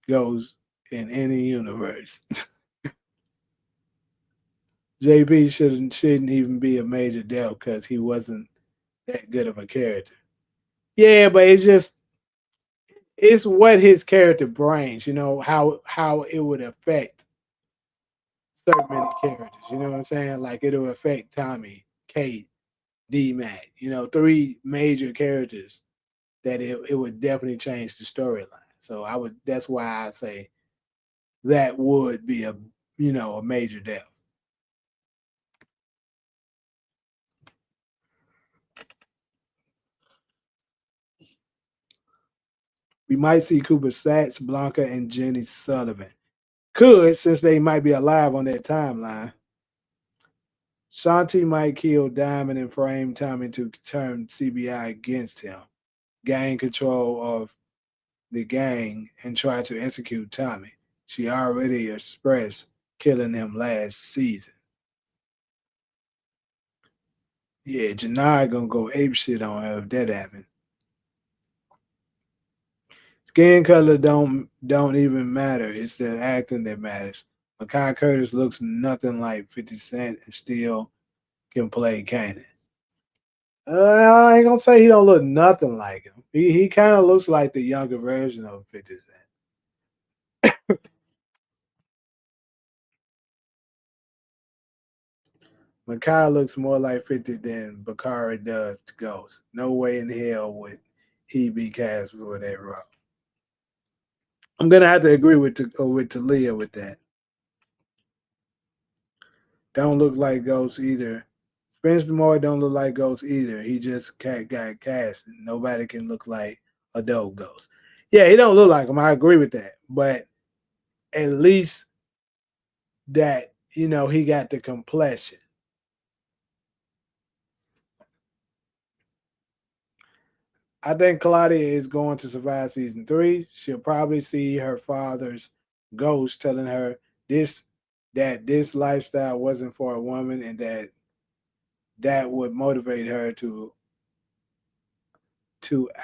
[SPEAKER 1] Ghost in any universe. JP shouldn't even be a major deal because he wasn't that good of a character. Yeah, but it's what his character brings. You know how it would affect certain many characters. You know what I'm saying? Like it'll affect Tommy, Kate, D Mac. You know, three major characters that it would definitely change the storyline. So I would. That's why I say that would be a major death. We might see Cooper Sats, Blanca, and Jenny Sullivan. Could, since they might be alive on that timeline. Shanti might kill Diamond and frame Tommy to turn CBI against him, gain control of the gang, and try to execute Tommy. She already expressed killing him last season. Yeah, Janai gonna go ape shit on her if that happens. Skin color don't even matter. It's the acting that matters. Makai Curtis looks nothing like 50 Cent and still can play Kanan. I ain't gonna say he don't look nothing like him. He kind of looks like the younger version of 50 Cent. Makai looks more like 50 than Bakari does to Ghost. No way in hell would he be cast for that role. I'm gonna have to agree with Talia with that. Don't look like Ghost either. Spencer Moore don't look like Ghost either. He just got cast. And nobody can look like adult Ghost. Yeah, he don't look like him. I agree with that. But at least that he got the complexion. I think Claudia is going to survive season 3. She'll probably see her father's ghost telling her this that this lifestyle wasn't for a woman and that would motivate her to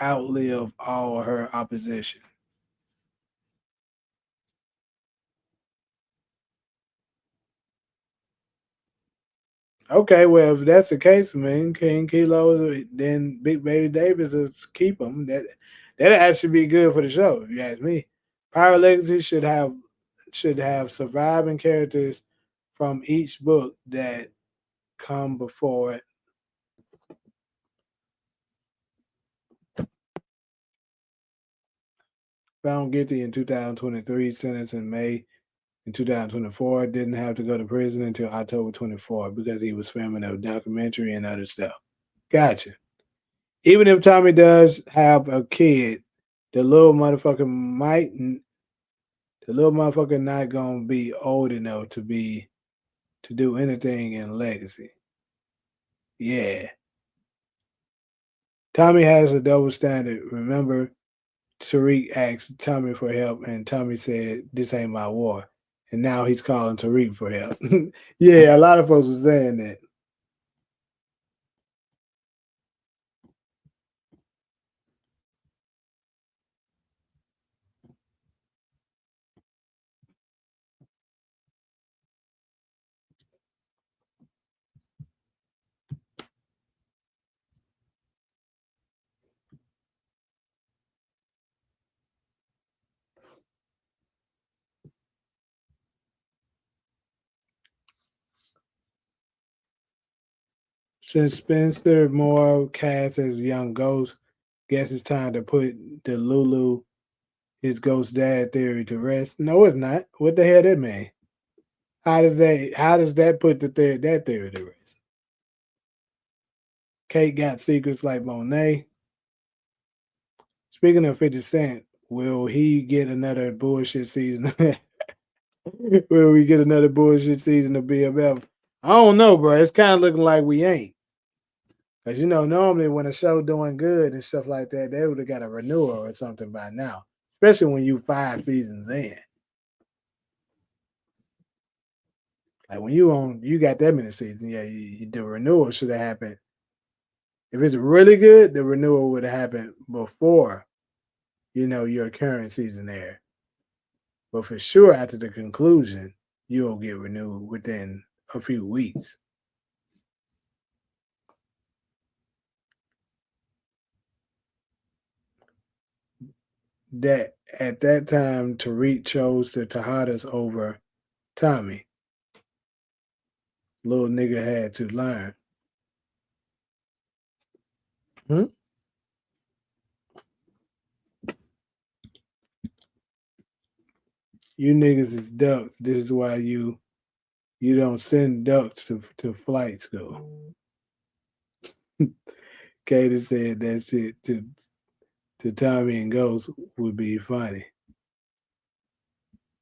[SPEAKER 1] outlive all her opposition. Okay, well, if that's the case, man, King Kilo, then Big Baby Davis will keep him. That actually be good for the show, if you ask me. Power Legacy should have surviving characters from each book that come before it. Found guilty in 2023, sentenced in May in 2024, didn't have to go to prison until October 24 because he was filming a documentary and other stuff. Gotcha. Even if Tommy does have a kid, the little motherfucker might, the little motherfucker not gonna be old enough to do anything in legacy. Yeah, Tommy has a double standard. Remember, Tariq asked Tommy for help, and Tommy said, "This ain't my war." And now he's calling Tariq for help. Yeah, a lot of folks are saying that. Since Spencer Moore cast as young Ghost, guess it's time to put the Lulu his ghost dad theory to rest. No, it's not. What the hell that mean? How does that put that theory to rest? Kate got secrets like Monet. Speaking of 50 Cent, will he get another bullshit season? Will we get another bullshit season of BMF? I don't know, bro. It's kind of looking like we ain't. Because, normally when a show doing good and stuff like that, they would have got a renewal or something by now. Especially when you 5 seasons in. Like when you got that many seasons, yeah, the renewal should have happened. If it's really good, the renewal would have happened before, your current season aired. But for sure, after the conclusion, you'll get renewed within a few weeks. That at that time, Tariq chose the Tejadas over Tommy. Little nigga had to learn. Hmm? You niggas is ducks. This is why you don't send ducks to flight school. Katie said that shit to Tommy and Ghost would be funny.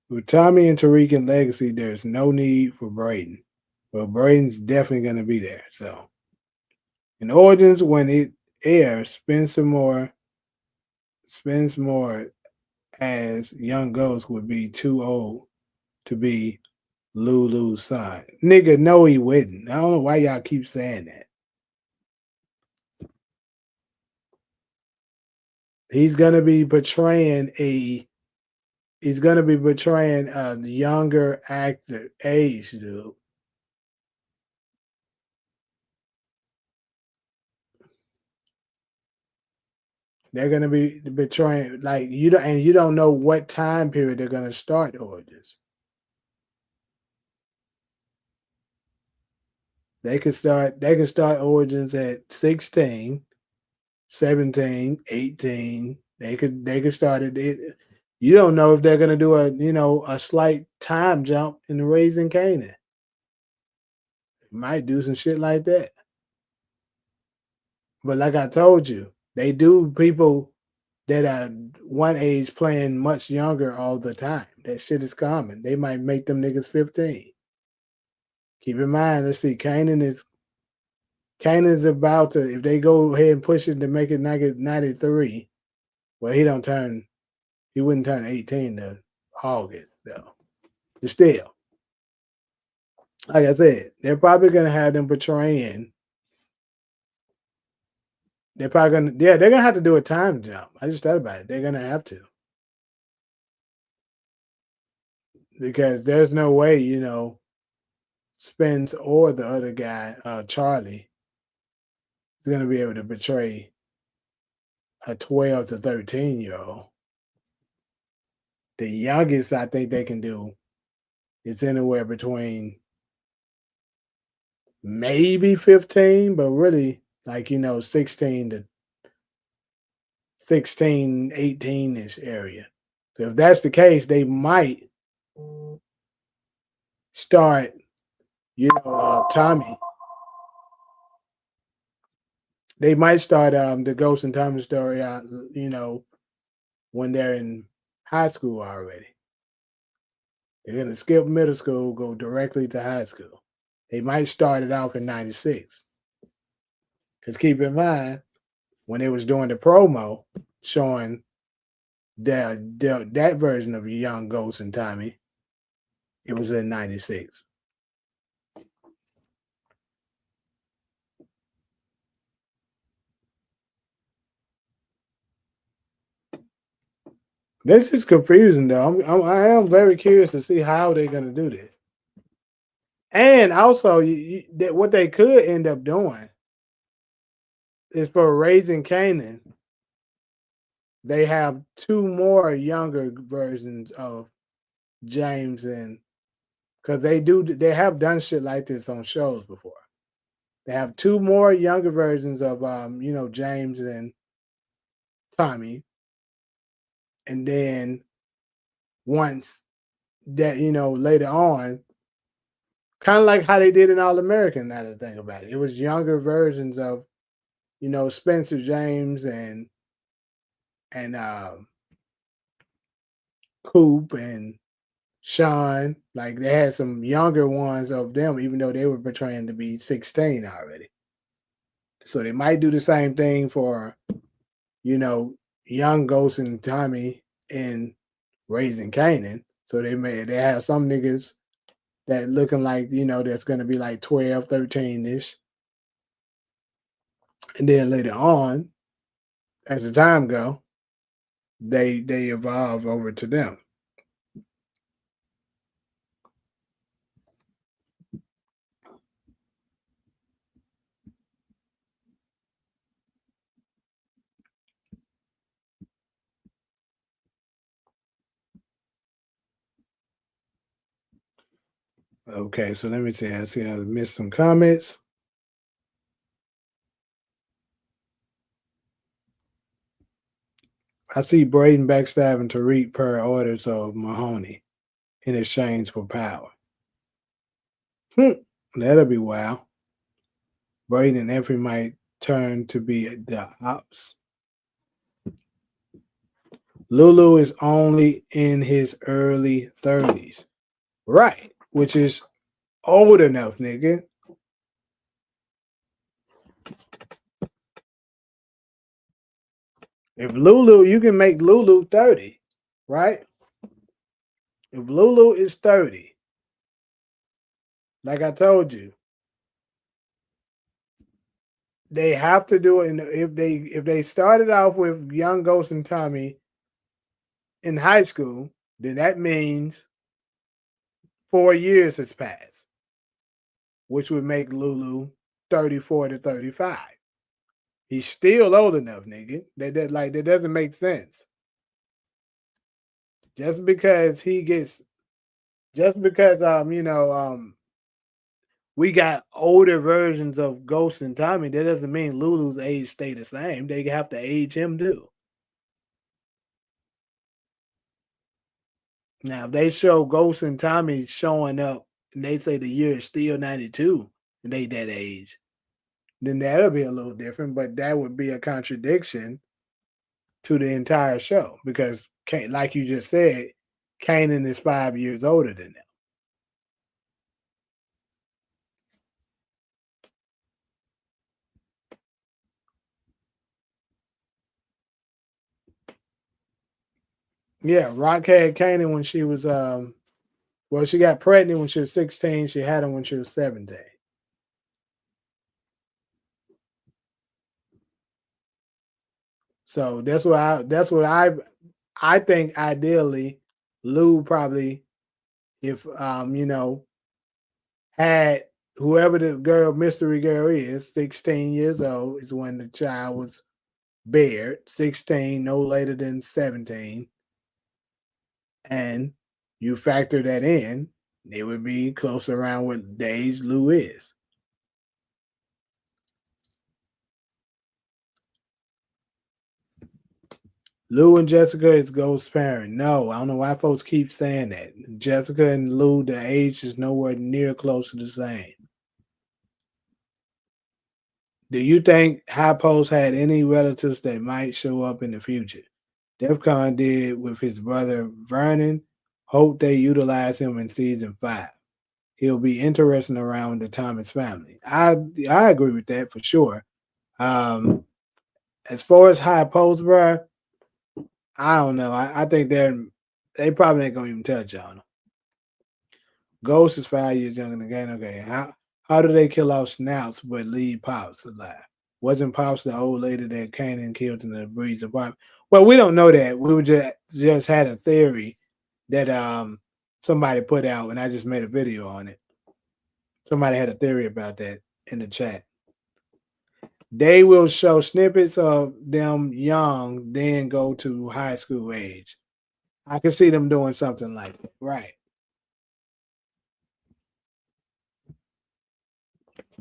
[SPEAKER 1] With Tommy and Tariq and Legacy, there's no need for Braden. Well, Braden's definitely going to be there. So, in Origins, when it airs, spends more as Young Ghost would be too old to be Lulu's son. Nigga, no, he wouldn't. I don't know why y'all keep saying that. He's gonna be portraying a younger actor age, dude. They're gonna be portraying like you don't know what time period they're gonna start Origins. They can start Origins at 16, 17, 18. They could start it. You don't know if they're gonna do a slight time jump in the Raising Kanan. Might do some shit like that. But like I told you, they do people that are one age playing much younger all the time. That shit is common. They might make them niggas 15. Keep in mind, let's see, Kanan's about to, if they go ahead and push it to make it 93, well, he wouldn't turn 18 to August, though. But still, like I said, they're probably gonna have them portraying. They're gonna have to do a time jump. I just thought about it. They're gonna have to. Because there's no way, Spence or the other guy, Charlie, is gonna be able to portray a 12 to 13-year-old. The youngest I think they can do is anywhere between maybe 15, but really 16, 18-ish area. So if that's the case, they might start, Tommy. They might start the Ghost and Tommy story out, when they're in high school already. They're gonna skip middle school, go directly to high school. They might start it off in '96. Because keep in mind, when they was doing the promo showing that version of young Ghost and Tommy, it was in '96. This is confusing though. I am very curious to see how they're gonna do this. And also, what they could end up doing is for Raising Kanan, they have two more younger versions of James, and because they have done shit like this on shows before. They have two more younger versions of James and Tommy, and then once that later on, kind of like how they did in All American. Now to think about it, it was younger versions of Spencer James and Coop and Sean, like they had some younger ones of them, even though they were portraying to be 16 already. So they might do the same thing for, you know, young Ghost and Tommy in Raising Kanan. So they have some niggas that looking like, that's gonna be like 12, 13-ish. And then later on, as the time go, they evolve over to them. Okay, so let me see. I see I missed some comments. I see Braden backstabbing Tariq per orders of Mahoney in exchange for power. That'll be wild. Braden and Effie might turn to be the ops. Lulu is only in his early 30s. Right, which is old enough, nigga. If Lulu, you can make Lulu 30, right? If Lulu is 30, like I told you, they have to do it. And if they started off with young Ghost and Tommy in high school, then that means 4 years has passed, which would make Lulu 34 to 35. He's still old enough, nigga. That doesn't make sense. Just because he gets, just because we got older versions of Ghost and Tommy, that doesn't mean Lulu's age stay the same. They have to age him too. Now, if they show Ghost and Tommy showing up and they say the year is still 92 and they that age, then that'll be a little different, but that would be a contradiction to the entire show because, like you just said, Kanan is 5 years older than them. Yeah, Rock had Kanan when she was well, she got pregnant when she was 16. She had him when she was 17. So that's what I think ideally Lou probably, if had whoever the girl mystery girl is 16 years old is when the child was bared, 16 no later than 17, and you factor that in, it would be close around what the age Lou is. Lou and Jessica is Ghost's parent. No, I don't know why folks keep saying that. Jessica and Lou, the age is nowhere near close to the same. Do you think High Post had any relatives that might show up in the future? DEFCON did with his brother Vernon. Hope they utilize him in season 5. He'll be interesting around the Thomas family. I agree with that for sure. Um, as far as High Post, bro, I don't know. I think they probably ain't gonna even touch on him. Ghost is 5 years younger than Gain. Okay, how do they kill off Snouts but leave Pops alive? Wasn't Pops the old lady that Kanan killed in the Breeze apartment? Well, we don't know that. We were just had a theory that somebody put out, and I just made a video on it. Somebody had a theory about that in the chat. They will show snippets of them young, then go to high school age. I can see them doing something like that. Right.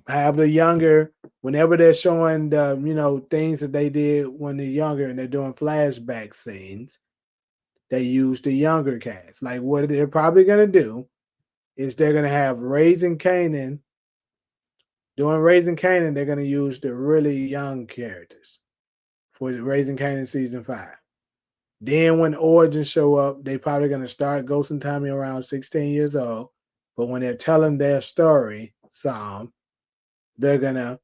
[SPEAKER 1] Have the younger, whenever they're showing the, things that they did when they're younger and they're doing flashback scenes, they use the younger cast. Like what they're probably gonna do is they're gonna have Raising Kanan. Doing Raising Kanan, they're gonna use the really young characters for Raising Kanan season 5. Then when Origins show up, they probably gonna start Ghost and Tommy around 16 years old. But when they're telling their story, some they're gonna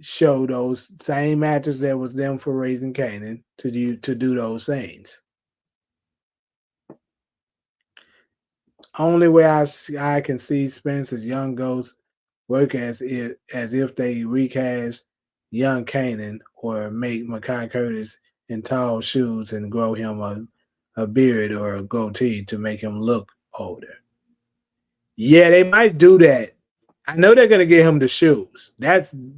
[SPEAKER 1] show those same actors that was them for Raising Kanan to do those things. Only way I can see Spencer's young Ghost work as if they recast young Kanan or make Makai Curtis in tall shoes and grow him a beard or a goatee to make him look older. Yeah, they might do that. I know they're gonna get him the shoes.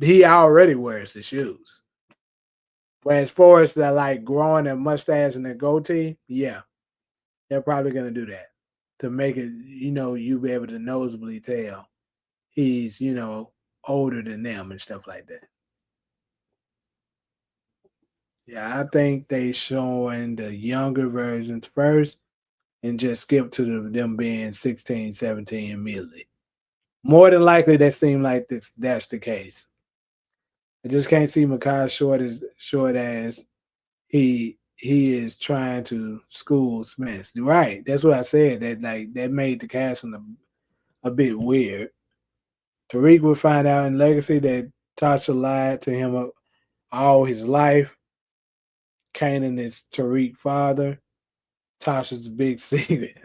[SPEAKER 1] He already wears the shoes. Whereas far as the like growing a mustache and a goatee, yeah, they're probably gonna do that to make it, you be able to noticeably tell he's, older than them and stuff like that. Yeah, I think they showing the younger versions first and just skip to them being 16, 17 immediately. More than likely, that seems like that's the case. I just can't see Makai short as he is trying to school Smith. Right. That's what I said. That made the casting a bit weird. Tariq would find out in Legacy that Tasha lied to him all his life. Kanan is Tariq's father. Tasha's big secret.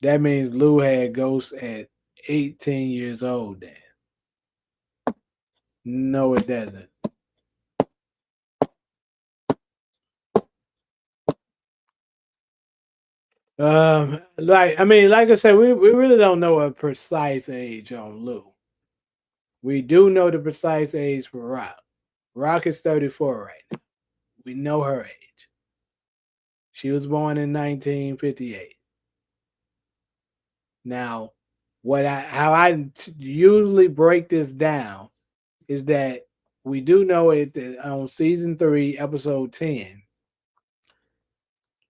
[SPEAKER 1] That means Lou had ghosts at 18 years old then. No, it doesn't. Like I said, we really don't know a precise age on Lou. We do know the precise age for Rock. Rock is 34 right now. We know her age. She was born in 1958. Now, how I usually break this down is that we do know it that on season 3, episode 10,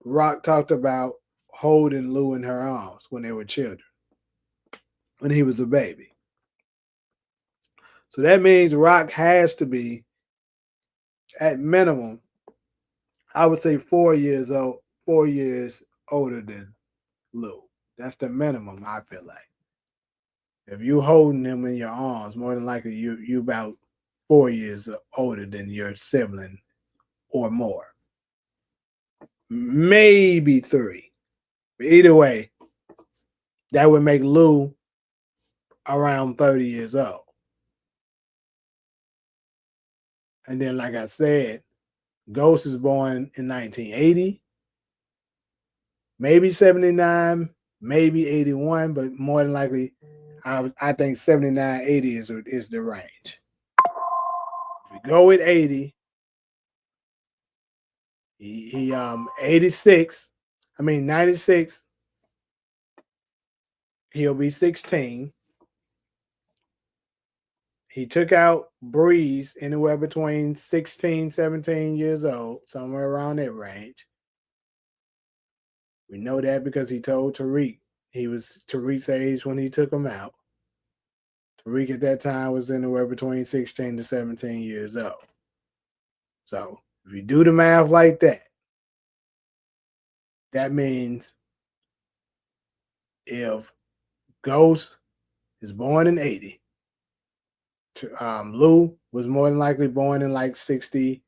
[SPEAKER 1] Rock talked about holding Lou in her arms when they were children, when he was a baby. So that means Rock has to be, at minimum, I would say 4 years older than Lou. That's the minimum, I feel like. If you holding him in your arms, more than likely you about 4 years older than your sibling or more. Maybe 3. But either way, that would make Lou around 30 years old. And then, like I said, Ghost is born in 1980, maybe 79, maybe 81, but more than likely, I think 79, 80 is the range. If we go with 80, he 86, 96, he'll be 16. He took out Breeze anywhere between 16, 17 years old, somewhere around that range. We know that because he told Tariq he was Tariq's age when he took him out. Tariq at that time was anywhere between 16 to 17 years old. So if you do the math like that, that means if Ghost is born in 80, Lou was more than likely born in like 60,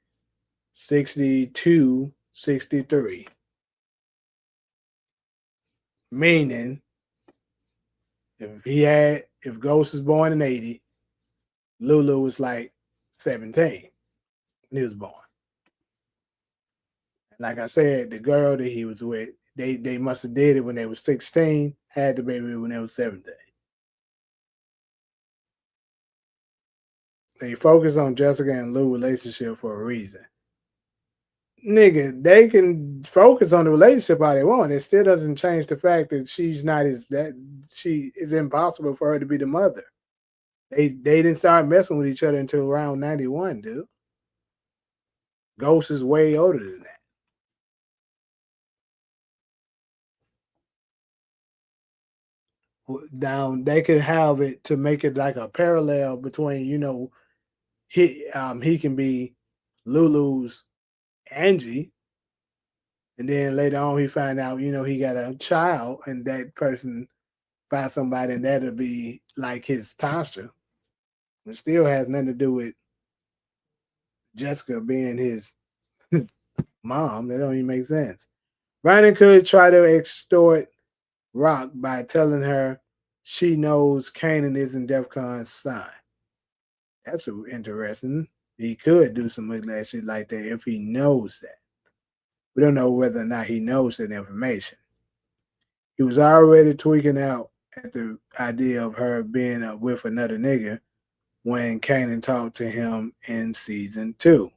[SPEAKER 1] 62, 63. Meaning, if Ghost is born in 80, Lulu was like 17 when he was born. Like I said, the girl that he was with, they must have did it when they was 16, had the baby when they was 17. They focus on Jessica and Lou relationship for a reason. Nigga, they can focus on the relationship all they want. It still doesn't change the fact that she is impossible for her to be the mother. They didn't start messing with each other until around 91, dude. Ghost is way older than that. Now they could have it to make it like a parallel between, he can be Lulu's Angie, and then later on he find out, he got a child, and that person find somebody, and that'll be like his Tasha. It still has nothing to do with Jessica being his mom. That don't even make sense. Ryan could try to extort Rock by telling her she knows Kanan isn't Defcon's son. That's interesting. He could do some ugly shit like that if he knows that. We don't know whether or not he knows that information. He was already tweaking out at the idea of her being with another nigga when Kanan talked to him in season 2.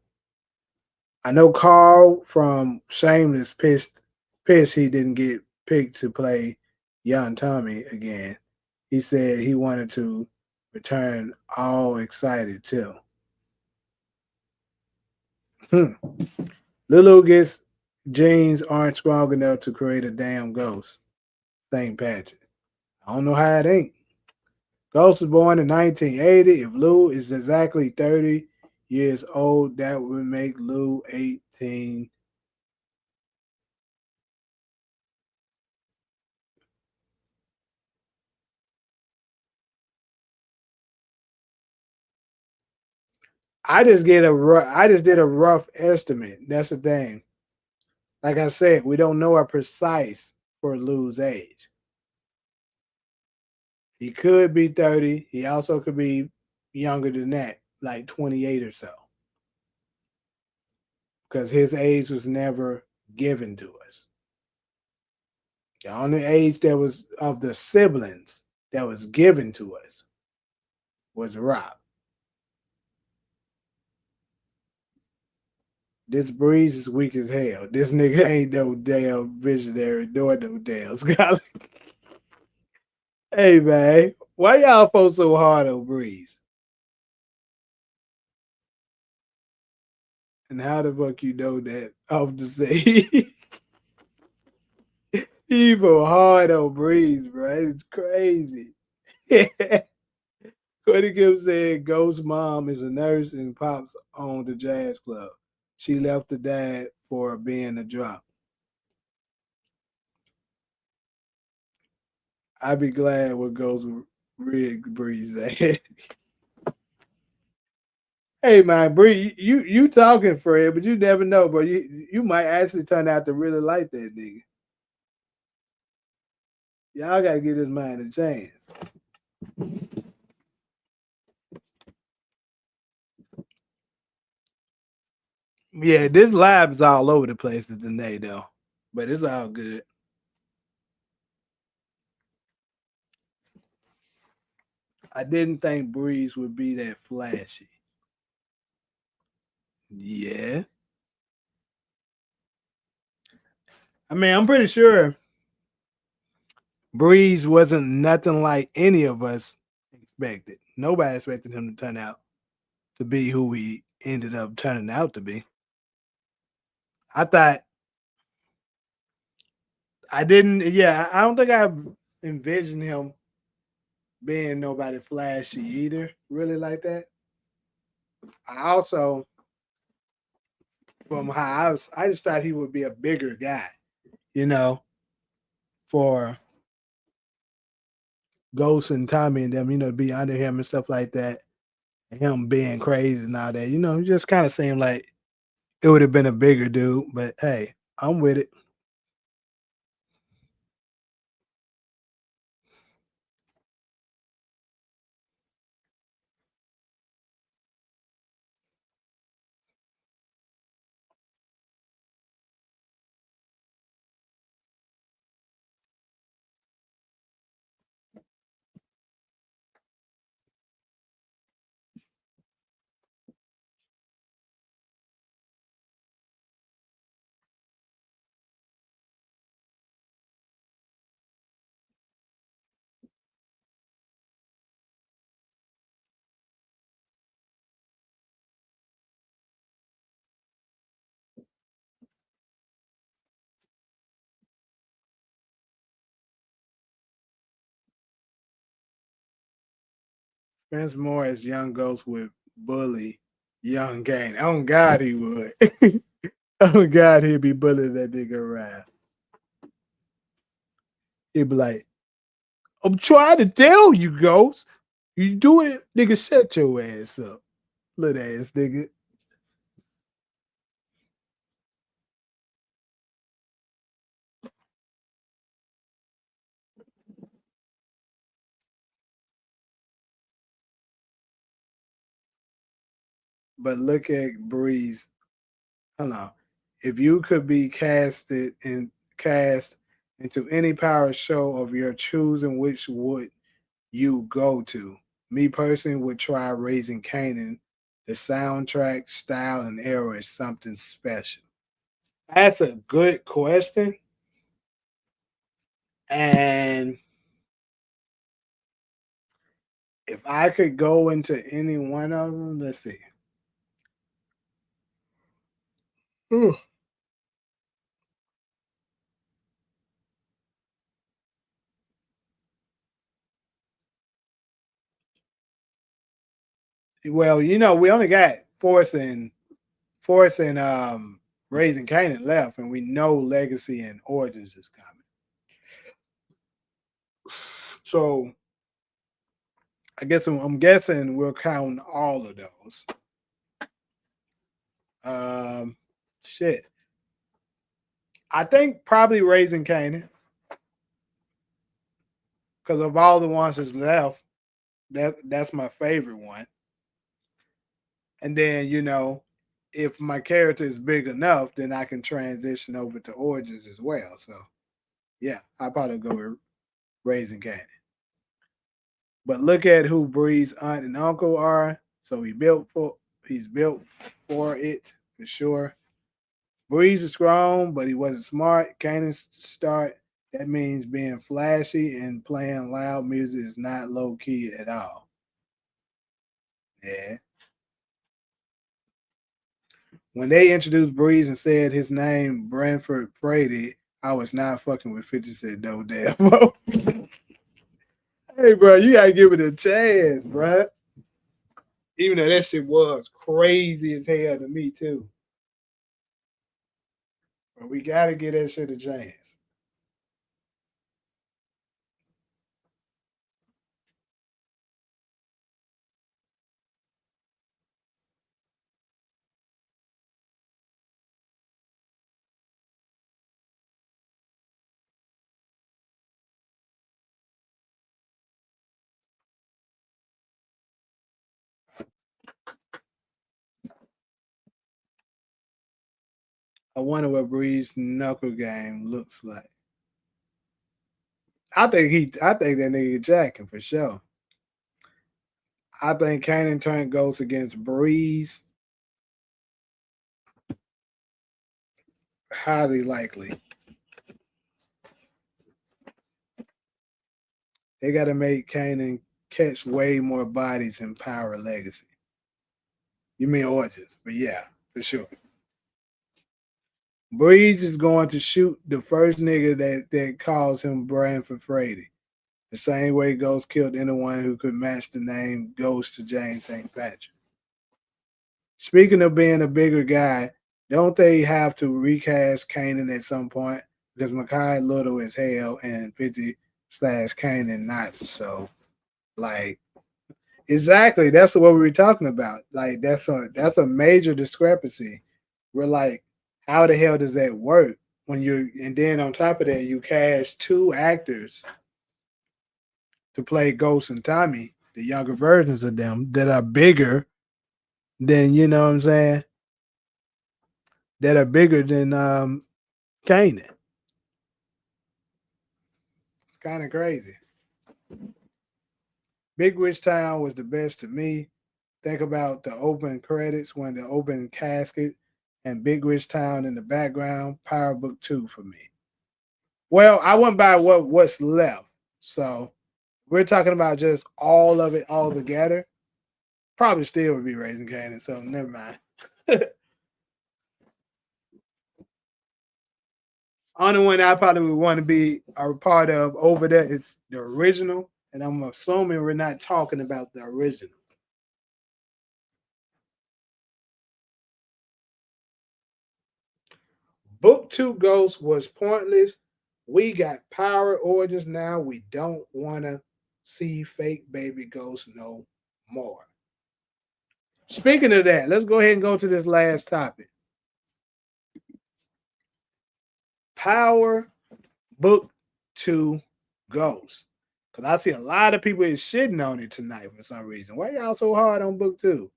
[SPEAKER 1] I know Carl from Shameless pissed he didn't get picked to play young Tommy again. He said he wanted to return all excited too. Lulu gets genes aren't strong enough to create a damn ghost. St. Patrick. I don't know how it ain't. Ghost was born in 1980. If Lou is exactly 30 years old, that would make Lou 18. I just did a rough estimate. That's the thing. Like I said, we don't know a precise for Lou's age. He could be 30. He also could be younger than that, like 28 or so. Because his age was never given to us. The only age that was of the siblings that was given to us was Rob. This Breeze is weak as hell. This nigga ain't no damn visionary doing no damn scholar. Hey man, why y'all folks so hard on Breeze? And how the fuck you know that off the say? Evil hard on Breeze, bro. It's crazy. Cody Gibbs said Ghost's mom is a nurse and pops on the jazz club. She left the dad for being a drunk. I'd be glad what goes rig Breeze at. Hey man, Bree, you talking Fred, but you never know, bro. You might actually turn out to really like that nigga. Y'all gotta give this man a chance. Yeah, this live is all over the place today though. But it's all good. I didn't think Breeze would be that flashy. Yeah. I mean, I'm pretty sure Breeze wasn't nothing like any of us expected. Nobody expected him to turn out to be who he ended up turning out to be. I thought I didn't. Yeah, I don't think I envisioned him being nobody flashy either. Really like that. I also, from how I just thought he would be a bigger guy. You know, for Ghost and Tommy and them. Be under him and stuff like that. And him being crazy and all that. It just kind of seemed like it would have been a bigger dude. But hey, I'm with it. Spence Moore as young Ghost would bully young Kane. Oh God, he would. Oh God, he'd be bullying that nigga around. He'd be like, I'm trying to tell you, Ghost. You do it, nigga, shut your ass up. Little ass nigga. But look at Breeze. Hold on. If you could be cast into any power show of your choosing, which would you go to? Me personally would try Raising Kanan. The soundtrack, style, and era is something special. That's a good question. And if I could go into any one of them, let's see. Ooh. Well, we only got Force and Raising Kanan left, and we know Legacy and Origins is coming. So I guess I'm guessing we'll count all of those. Um, shit. I think probably Raising Kanan because of all the ones that's left, that's my favorite one. And then if my character is big enough, then I can transition over to Origins as well. So yeah, I'll probably go with Raising Kanan. But look at who Bree's aunt and uncle are. So he's built for it for sure. Breeze is strong, but he wasn't smart. Kanan's start. That means being flashy and playing loud music is not low key at all. Yeah. When they introduced Breeze and said his name, Branford Brady, I was not fucking with 50 Cent, no damn. Bro. Hey, bro, you gotta give it a chance, bro. Even though that shit was crazy as hell to me, too. But we gotta give that shit a chance. I wonder what Breeze's knuckle game looks like. I think that nigga jacking for sure. I think Kanan turn goes against Breeze. Highly likely. They got to make Kanan catch way more bodies in Power Legacy. You mean Origins, but yeah, for sure. Breeze is going to shoot the first nigga that calls him Branford Frady. The same way Ghost killed anyone who could match the name Ghost to James St. Patrick. Speaking of being a bigger guy, don't they have to recast Kanan at some point? Because Makai little as hell and 50 slash Kanan not. So, like, exactly. That's what we were talking about. Like, that's a major discrepancy. We're like, how the hell does that work? And then on top of that, you cast two actors to play Ghost and Tommy, the younger versions of them that are bigger than, you know what I'm saying? That are bigger than Kanan. It's kind of crazy. Big Witch Town was the best to me. Think about the open credits when the open casket and Big Witch Town in the background. Power Book 2 for me. Well, I went by what's left. So we're talking about just all of it all together. Probably still would be Raising Kanan, so never mind. Only one I probably would want to be a part of over there is the original, and I'm assuming we're not talking about the original. Book 2 Ghost was pointless. We got power origins now. We don't want to see fake baby ghosts no more. Speaking of that, let's go ahead and go to this last topic. Power Book 2 Ghost. Because I see a lot of people is shitting on it tonight for some reason. Why y'all so hard on Book 2?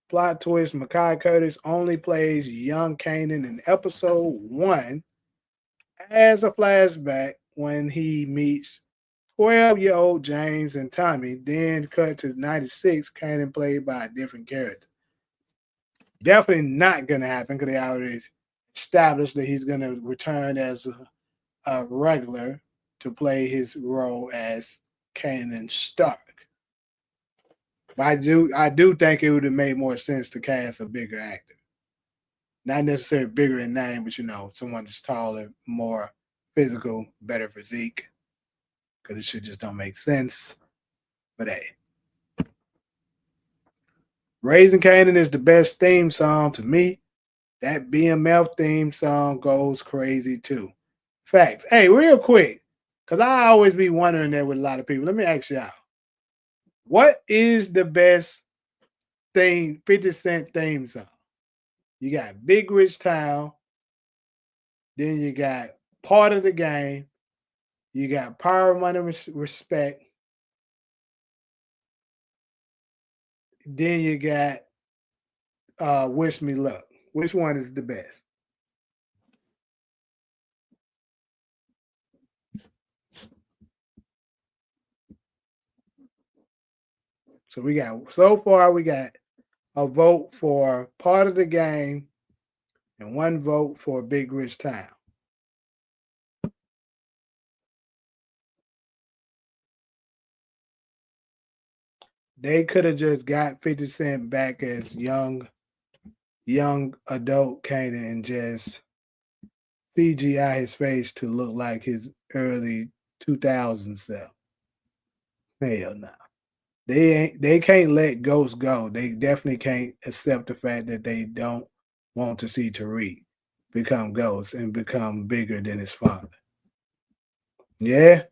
[SPEAKER 1] Plot twist, Makai Curtis only plays young Kanan in episode 1 as a flashback when he meets 12-year-old James and Tommy, then cut to 96, Kanan played by a different character. Definitely not going to happen because they already established that he's going to return as a regular to play his role as Kanan Stark. But I do think it would have made more sense to cast a bigger actor. Not necessarily bigger in name, but someone that's taller, more physical, better physique. Because it shit just don't make sense. But hey. Raising Kanan is the best theme song to me. That BMF theme song goes crazy too. Facts. Hey, real quick, because I always be wondering that with a lot of people. Let me ask y'all. What is the best 50 Cent theme song? You got Big Rich Town. Then you got Part of the Game. You got Power, Money, Respect. Then you got Wish Me Luck. Which one is the best? So we got a vote for Part of the Game and one vote for Big Rich Town. They could have just got 50 Cent back as young adult Kanan and just CGI his face to look like his early 2000s self. Hell no. They can't let Ghost go. They definitely can't accept the fact that they don't want to see Tariq become Ghost and become bigger than his father. Yeah,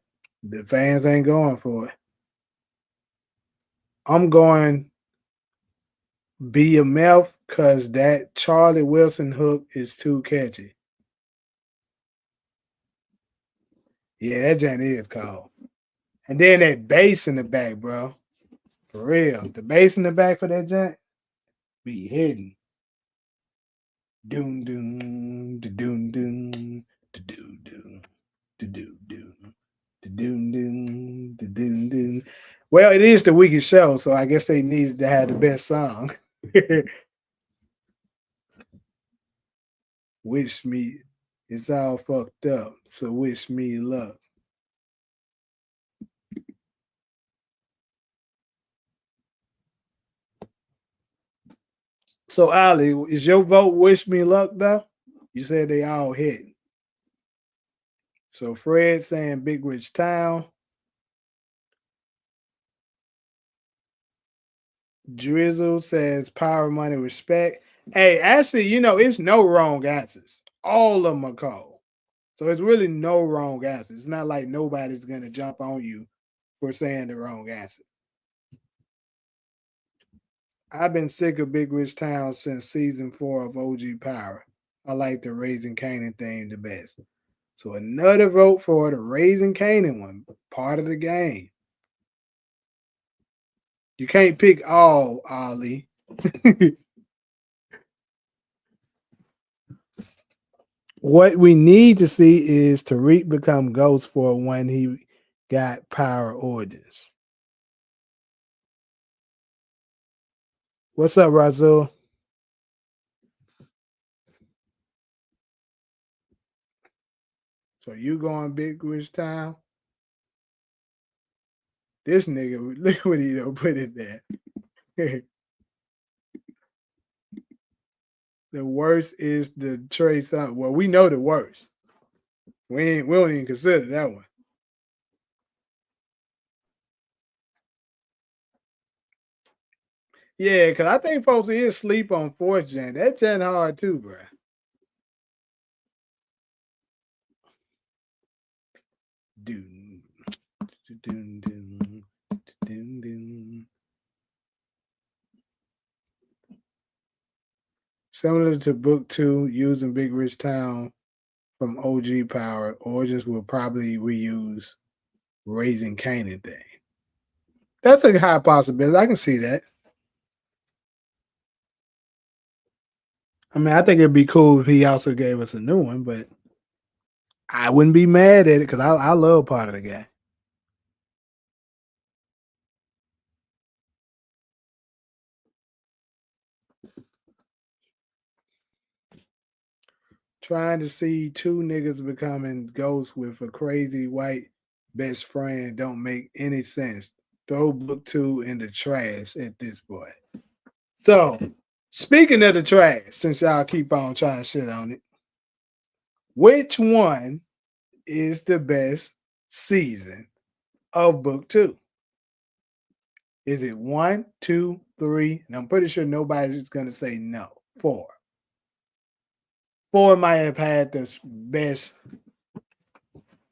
[SPEAKER 1] the fans ain't going for it. I'm going BMF because that Charlie Wilson hook is too catchy. Yeah, that joint is cold. And then that bass in the back, bro. For real. The bass in the back for that joint be hidden. Doom doom da doom doom da doom doom da doom doom da doom doom da doom doom. Well, it is the weakest show, so I guess they needed to have the best song. Wish me, it's all fucked up, so wish me luck. So Ali, is your vote wish me luck though? You said they all hit. So Fred saying Big Rich Town. Drizzle says power, money, respect. Hey, actually, it's no wrong answers. All of them are cold. So it's really no wrong answers. It's not like nobody's gonna jump on you for saying the wrong answer. I've been sick of Big Rich Town since season 4 of OG Power. I like the Raising Kanan theme the best. So another vote for the Raising Kanan one, Part of the Game. You can't pick all, Ali. What we need to see is Tariq become Ghost for when he got power origins. What's up, Razul? So you going Big Rich Town? This nigga, look what he don't put it there. The worst is the Trey Songz. Well, we know the worst. We don't even consider that one. Yeah, because I think folks is sleep on 4th Gen. That Gen hard too, bro. Doom, doom, doom, doom, doom. Similar to book 2, using Big Rich Town from OG Power, Origins will probably reuse Raising Kanan thing. That's a high possibility. I can see that. I mean, I think it'd be cool if he also gave us a new one, but I wouldn't be mad at it because I love part of the guy. Trying to see two niggas becoming ghosts with a crazy white best friend don't make any sense. Throw book 2 in the trash at this point. So, speaking of the trash, since y'all keep on trying to shit on it, which one is the best season of book 2? Is it 1, 2, 3? And I'm pretty sure nobody's gonna say no. 4. 4 might have had the best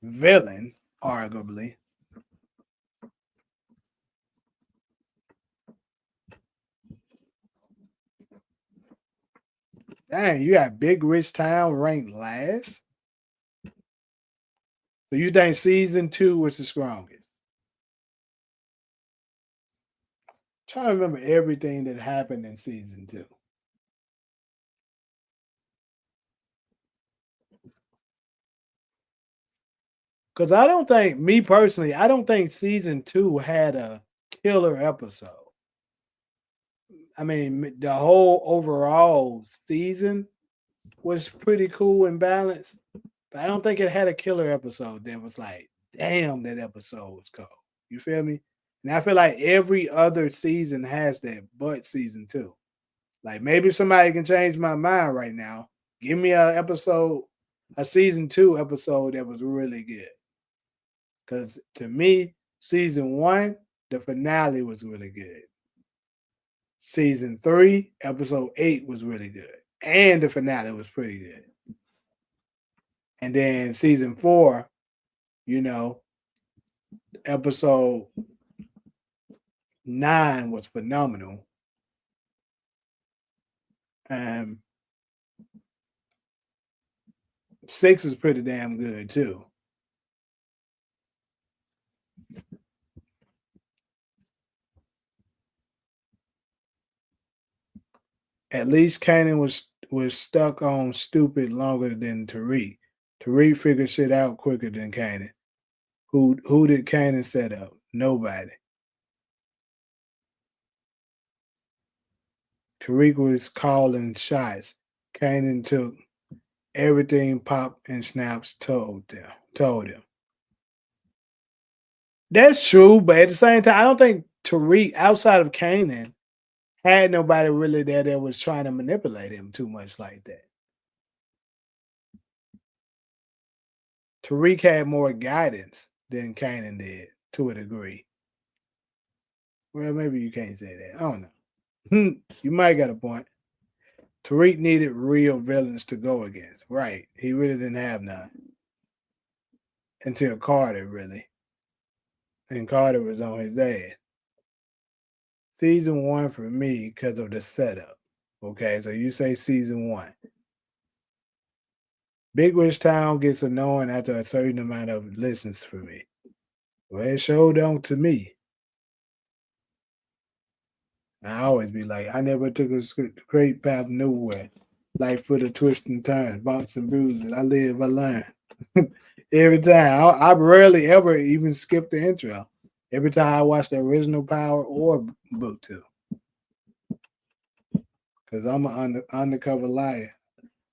[SPEAKER 1] villain, arguably. Dang, you got Big Rich Town ranked last. So you think season 2 was the strongest? Trying to remember everything that happened in season 2. Because I don't think, me personally, I don't think season 2 had a killer episode. I mean, the whole overall season was pretty cool and balanced, but I don't think it had a killer episode that was like, damn, that episode was cool. You feel me? And I feel like every other season has that, but season 2. Like maybe somebody can change my mind right now. Give me a season 2 episode that was really good. Because to me, season 1, the finale was really good. Season 3, episode 8 was really good. And the finale was pretty good. And then season 4, you know, episode 9 was phenomenal. 6 was pretty damn good too. At least Kanan was stuck on stupid longer than Tariq. Tariq figured shit out quicker than Kanan. Who did Kanan set up? Nobody. Tariq was calling shots. Kanan took everything Pop and Snaps told him. That's true, but at the same time, I don't think Tariq, outside of Kanan, had nobody really there that was trying to manipulate him too much like that. Tariq had more guidance than Kanan did to a degree. Well, maybe you can't say that. I don't know. You might got a point. Tariq needed real villains to go against. Right. He really didn't have none. Until Carter, really. And Carter was on his dad. Season 1 for me because of the setup. Okay, so you say season 1. Big Rich Town gets annoying after a certain amount of listens for me. Well, it showed on to me. I always be like, I never took a straight path nowhere. Life full of twists and turns, bumps and bruises. I live, I learn. Every time. I rarely ever even skip the intro. Every time I watch the original Power or book 2. Because I'm an undercover liar.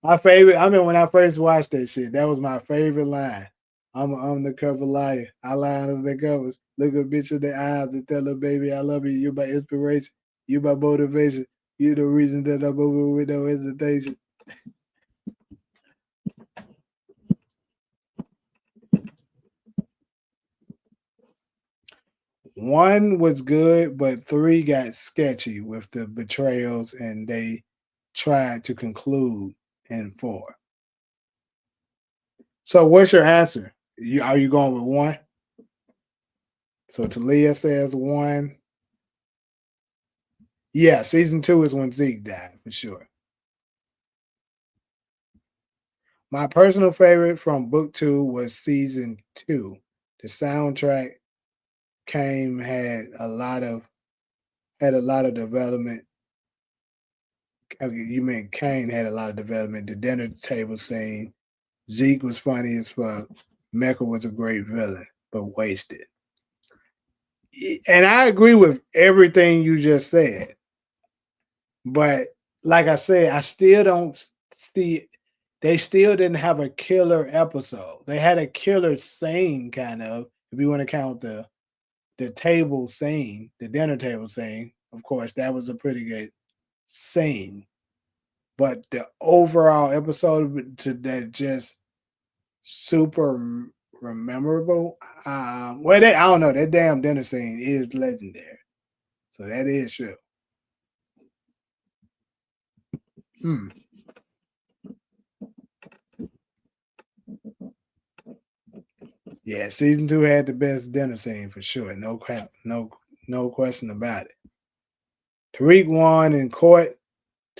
[SPEAKER 1] My favorite, I mean, when I first watched that shit, that was my favorite line. I'm an undercover liar. I lie under the covers. Look a bitch in the eyes and tell her, baby, I love you. You're my inspiration. You're my motivation. You're the reason that I'm moving with no hesitation. One was good, but three got sketchy with the betrayals, and they tried to conclude in four. So, what's your answer? Are you going with one? So, Talia says one. Yeah, season two is when Zeke died for sure. My personal favorite from book two was season two. The soundtrack came had a lot of development. Okay, you mean Kane had a lot of development. The dinner table scene. Zeke was funny as fuck. Mecca was a great villain, but wasted. And I agree with everything you just said. But like I said, I still don't see they still didn't have a killer episode. They had a killer scene, kind of, if you want to count the table scene, the dinner table scene. Of course, that was a pretty good scene. But the overall episode that just super memorable. Well, I don't know. That damn dinner scene is legendary, so that is true. Hmm. Yeah, season two had the best dinner scene for sure. No crap, no question about it. Tariq won in court.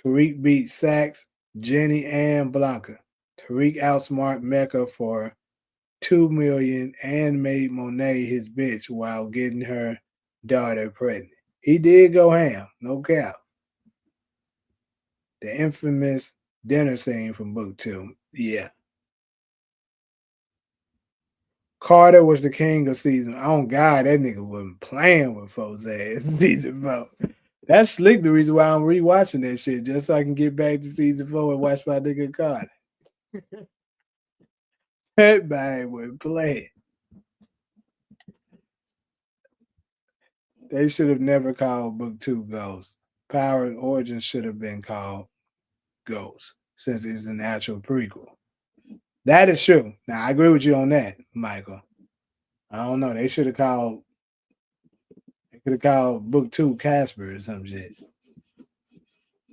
[SPEAKER 1] Tariq beat Sax, Jenny, and Blanca. Tariq outsmart Mecca for 2 million and made Monet his bitch while getting her daughter pregnant. He did go ham, no cap. The infamous dinner scene from book two. Yeah. Carter was the king of season. Oh God, that nigga wasn't playing with folks ass season four. That's slick the reason why I'm rewatching that shit, just so I can get back to season four and watch my nigga Carter. That man was playing. They should have never called book two Ghost. Power Origin should have been called Ghost, since it's an actual prequel. That is true. Now I agree with you on that, Michael. I don't know. They could have called book two Casper or some shit.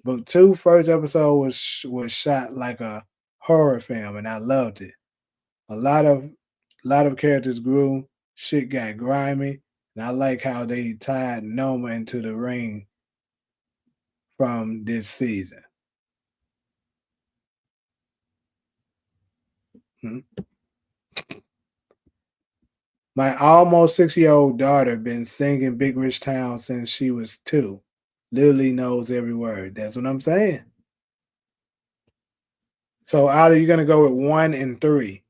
[SPEAKER 1] Book two first episode was shot like a horror film, and I loved it. A lot of characters grew. Shit got grimy, and I like how they tied Noma into the ring from this season. Hmm. My almost 6 year old daughter been singing Big Rich Town since she was two. Literally knows every word. That's what I'm saying. So, Ali, you're gonna go with one and three.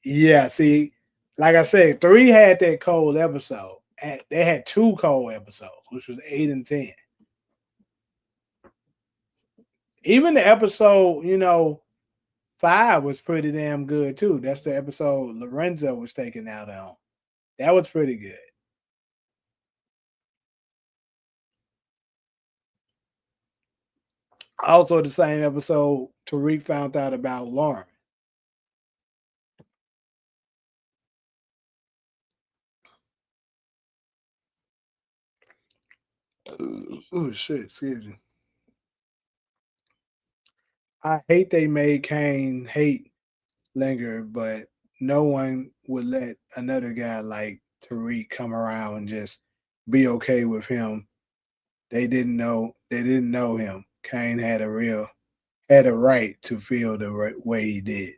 [SPEAKER 1] Yeah, see, like I said, three had that cold episode. They had two cold episodes, which was 8 and 10. Even the episode, five was pretty damn good too. That's the episode Lorenzo was taken out on. That was pretty good. Also, the same episode Tariq found out about Lauren. Oh shit, excuse me. I hate they made Kane hate Linger, but no one would let another guy like Tariq come around and just be okay with him. They didn't know him. Kane had a right to feel the way he did.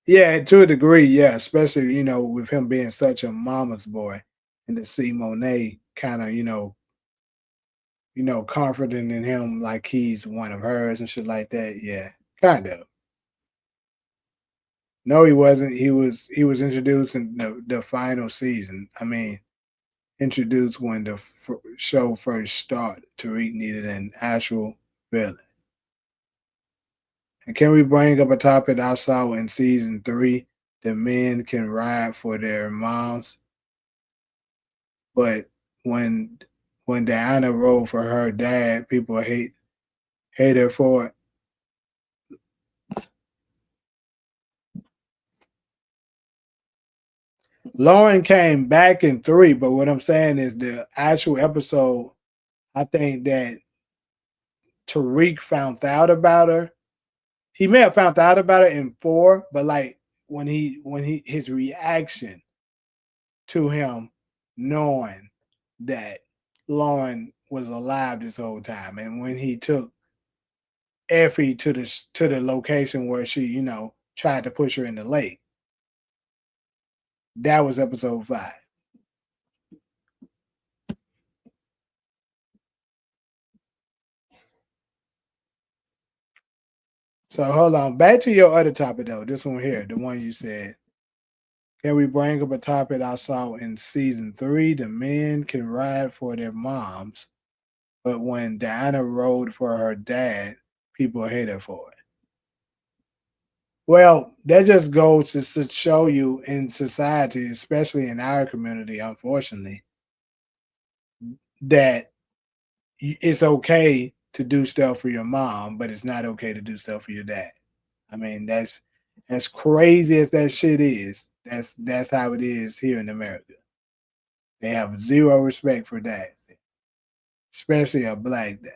[SPEAKER 1] Yeah, to a degree, yeah, especially with him being such a mama's boy, and to see Monet kind of confident in him like he's one of hers and shit like that. Yeah, kind of. No, he wasn't. He was introduced in the final season. I mean, introduced when the show first started. Tariq needed an actual villain. And can we bring up a topic I saw in season three? The men can ride for their moms, but when when Diana rode for her dad, people hate her for it. Lauren came back in three, but what I'm saying is the actual episode, I think that Tariq found out about her. He may have found out about it in four, but like when he his reaction to him knowing that Lauren was alive this whole time, and when he took Effie to the location where she, tried to push her in the lake, that was episode five. So hold on, back to your other topic though. This one here, the one you said. Can we bring up a topic I saw in season three? The men can ride for their moms, but when Diana rode for her dad, people hate her for it. Well, that just goes to show you in society, especially in our community, unfortunately, that it's okay to do stuff for your mom, but it's not okay to do stuff for your dad. I mean, that's as crazy as that shit is. That's how it is here in America. They have zero respect for that, especially a black dad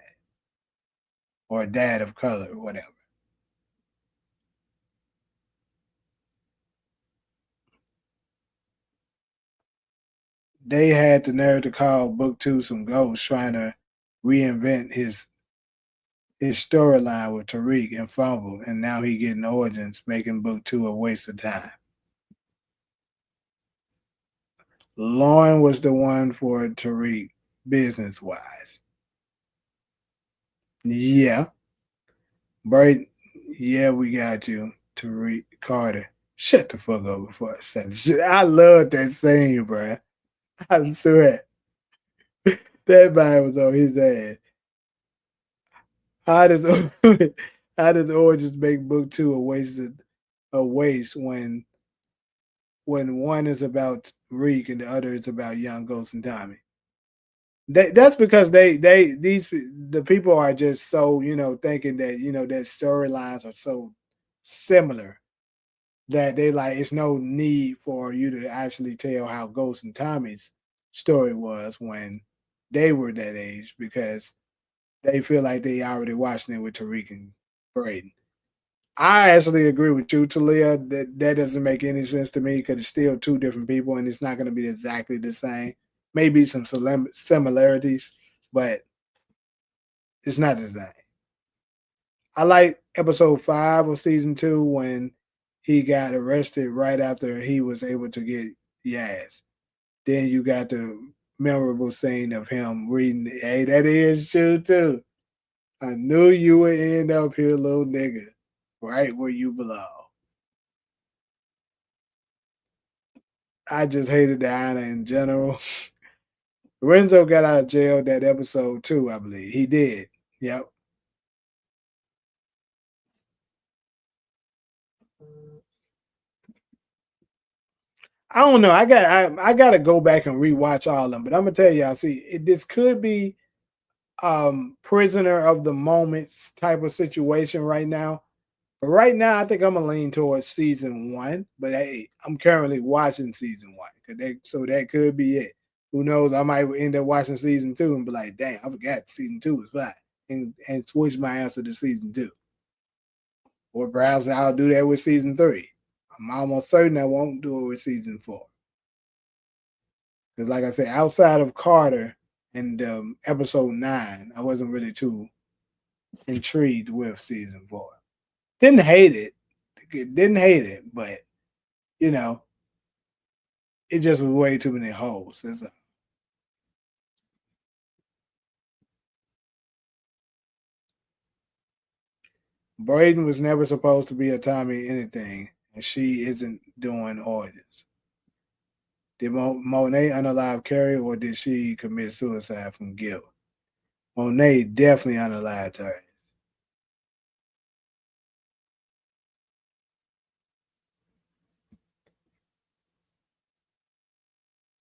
[SPEAKER 1] or a dad of color or whatever. They had the nerve to call book two some ghosts trying to reinvent his storyline with Tariq and Fumble, and now he getting origins, making book two a waste of time. Lauren was the one for Tariq business wise. Yeah. Bright, yeah, we got you. Tariq Carter. Shut the fuck up before I said shit. I love that scene, bro. I swear. That man was on his ass. How does how does Origins make book two a waste when one is about Reek and the other is about Young Ghost and Tommy? That's because the people are just so thinking that that storylines are so similar that they like it's no need for you to actually tell how Ghost and Tommy's story was when they were that age because they feel like they already watching it with Tariq and Braden. I actually agree with you, Talia. That doesn't make any sense to me because it's still two different people and it's not going to be exactly the same. Maybe some similarities, but it's not the same. I like episode five of season two when he got arrested right after he was able to get Yaz. Then you got the memorable scene of him reading, hey, that is true too. I knew you would end up here, little nigga, right where you belong. I just hated Diana in general. Renzo got out of jail that episode too, I believe. He did. Yep. I don't know. I got to go back and rewatch all of them. But I'm gonna tell y'all, see, this could be prisoner of the moments type of situation right now. But right now, I think I'm gonna lean towards season one. But hey, I'm currently watching season one, so that could be it. Who knows? I might end up watching season two and be like, "Damn, I forgot season two was fine," and switch my answer to season two. Or perhaps I'll do that with season three. I'm almost certain I won't do it with season four. Because, like I said, outside of Carter and episode nine, I wasn't really too intrigued with season four. Didn't hate it. Didn't hate it, but you know, it just was way too many holes. Braden was never supposed to be a Tommy anything, and she isn't doing orders. Did Monet unalive Carrie, or did she commit suicide from guilt? Monet definitely unalived her.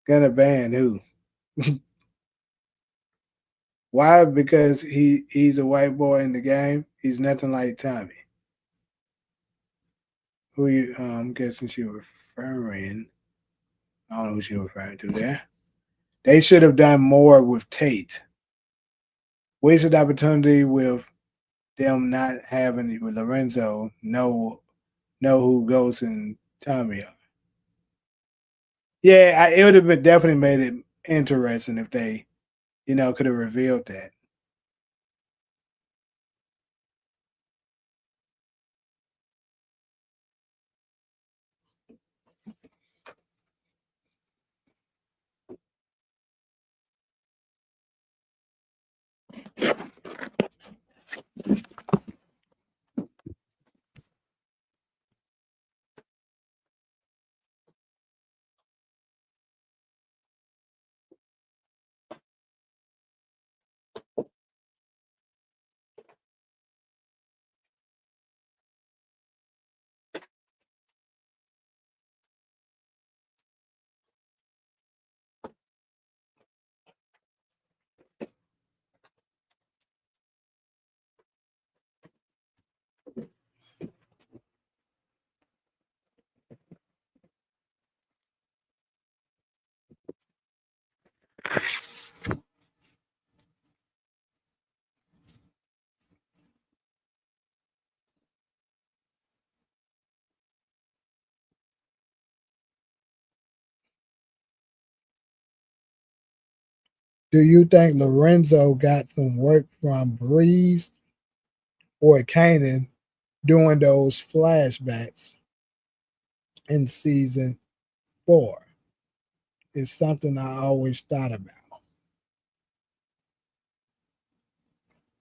[SPEAKER 1] Gonna ban who? Why? Because he's a white boy in the game. He's nothing like Tommy. Who you? I'm guessing she referring. I don't know what you're referring to there. They should have done more with Tate. Wasted opportunity with them not having Lorenzo know who Ghost and Tommy are. Yeah, it would have been definitely made it interesting if they, could have revealed that. Do you think Lorenzo got some work from Breeze or Kanan doing those flashbacks in season 4? It's something I always thought about.